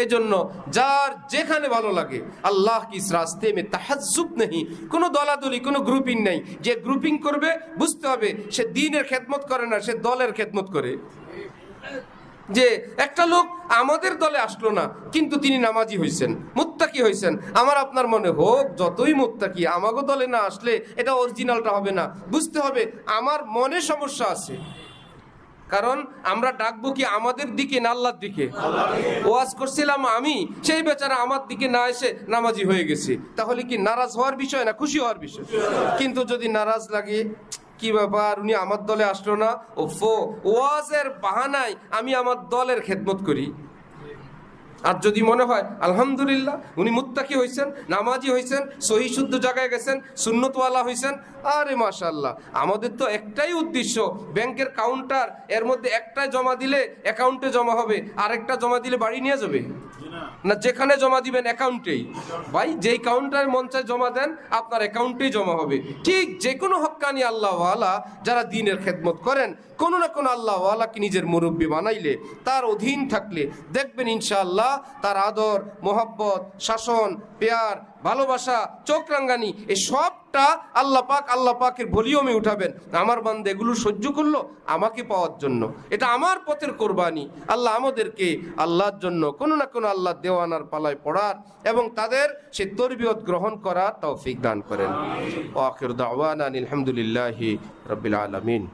এজন্য যার যেখানে ভালো লাগে, আল্লাহ কি ইস রাস্তে মে তাহাজ্জুব নেই, কোনো দলাদলি, কোনো গ্রুপিং নেই। যে গ্রুপিং করবে বুঝতে হবে সে দ্বীনের খেদমত করে না, সে দলের খেদমত করে। যে একটা লোক আমাদের দলে আসলো না কিন্তু তিনি নামাজি হয়েছেন, মুত্তাকি হয়েছেন, আমার আপনার মনে হোক যতই মুত্তাকি, আমাগো দলে না আসলে এটা অরিজিনালটা হবে না। বুঝতে হবে আমার মনে সমস্যা আছে, কারণ আমরা ডাকবো কি আমাদের দিকে না আল্লাহর দিকে? ওয়াজ করছিলাম আমি, সেই বেচারা আমার দিকে না এসে নামাজি হয়ে গেছে, তাহলে কি নারাজ হওয়ার বিষয় না খুশি হওয়ার বিষয়? কিন্তু যদি নারাজ লাগে, কি ব্যাপার উনি আমার দলে আসলো না, ওয়াজের বাহানায় আমি আমার দলের খেদমত করি। আর যদি মনে হয় আলহামদুলিল্লাহ উনি মুত্তাকি হয়েছেন, নামাজি হয়েছেন, সহি শুদ্ধ জায়গায় গেছেন, সুন্নতওয়ালা হয়েছেন, আরে মাশাআল্লাহ, আমাদের তো একটাই উদ্দেশ্য, ব্যাংকের কাউন্টার, এর মধ্যে একটাই জমা দিলে অ্যাকাউন্টে জমা হবে, আরেকটা জমা দিলে বাড়ি নিয়ে যাবে না, যেখানে জমা দিবেন অ্যাকাউন্টেই। ভাই যেই কাউন্টার মন চায় জমা দেন, আপনার অ্যাকাউন্টেই জমা হবে। ঠিক যে কোনো হক্কানি আল্লাহওয়ালা যারা দ্বীনের খেদমত করেন, কোনো না কোনো আল্লাহওয়ালাকে নিজের মুরব্বী বানাইলে, তার অধীন থাকলে দেখবেন ইনশাআল্লাহ তার আদর, মোহাব্বত, শাসন, পেয়ার, ভালোবাসা, চোখ রাঙ্গানি, এই সবটা আল্লাহ পাকের ভলিউমে উঠাবেন। আমার বান্দা এগুলো সহ্য করলো আমাকে পাওয়ার জন্য, এটা আমার পথের কোরবানি। আল্লাহ আমাদেরকে আল্লাহর জন্য কোনো না কোনো আল্লাহ দেওয়ানার পালায় পড়ার এবং তাদের সে তরবিয়ত গ্রহণ করার তৌফিক দান করেন। ওয়া আখিরু দাওয়ানা আলহামদুলিল্লাহি রাব্বিল আলামিন।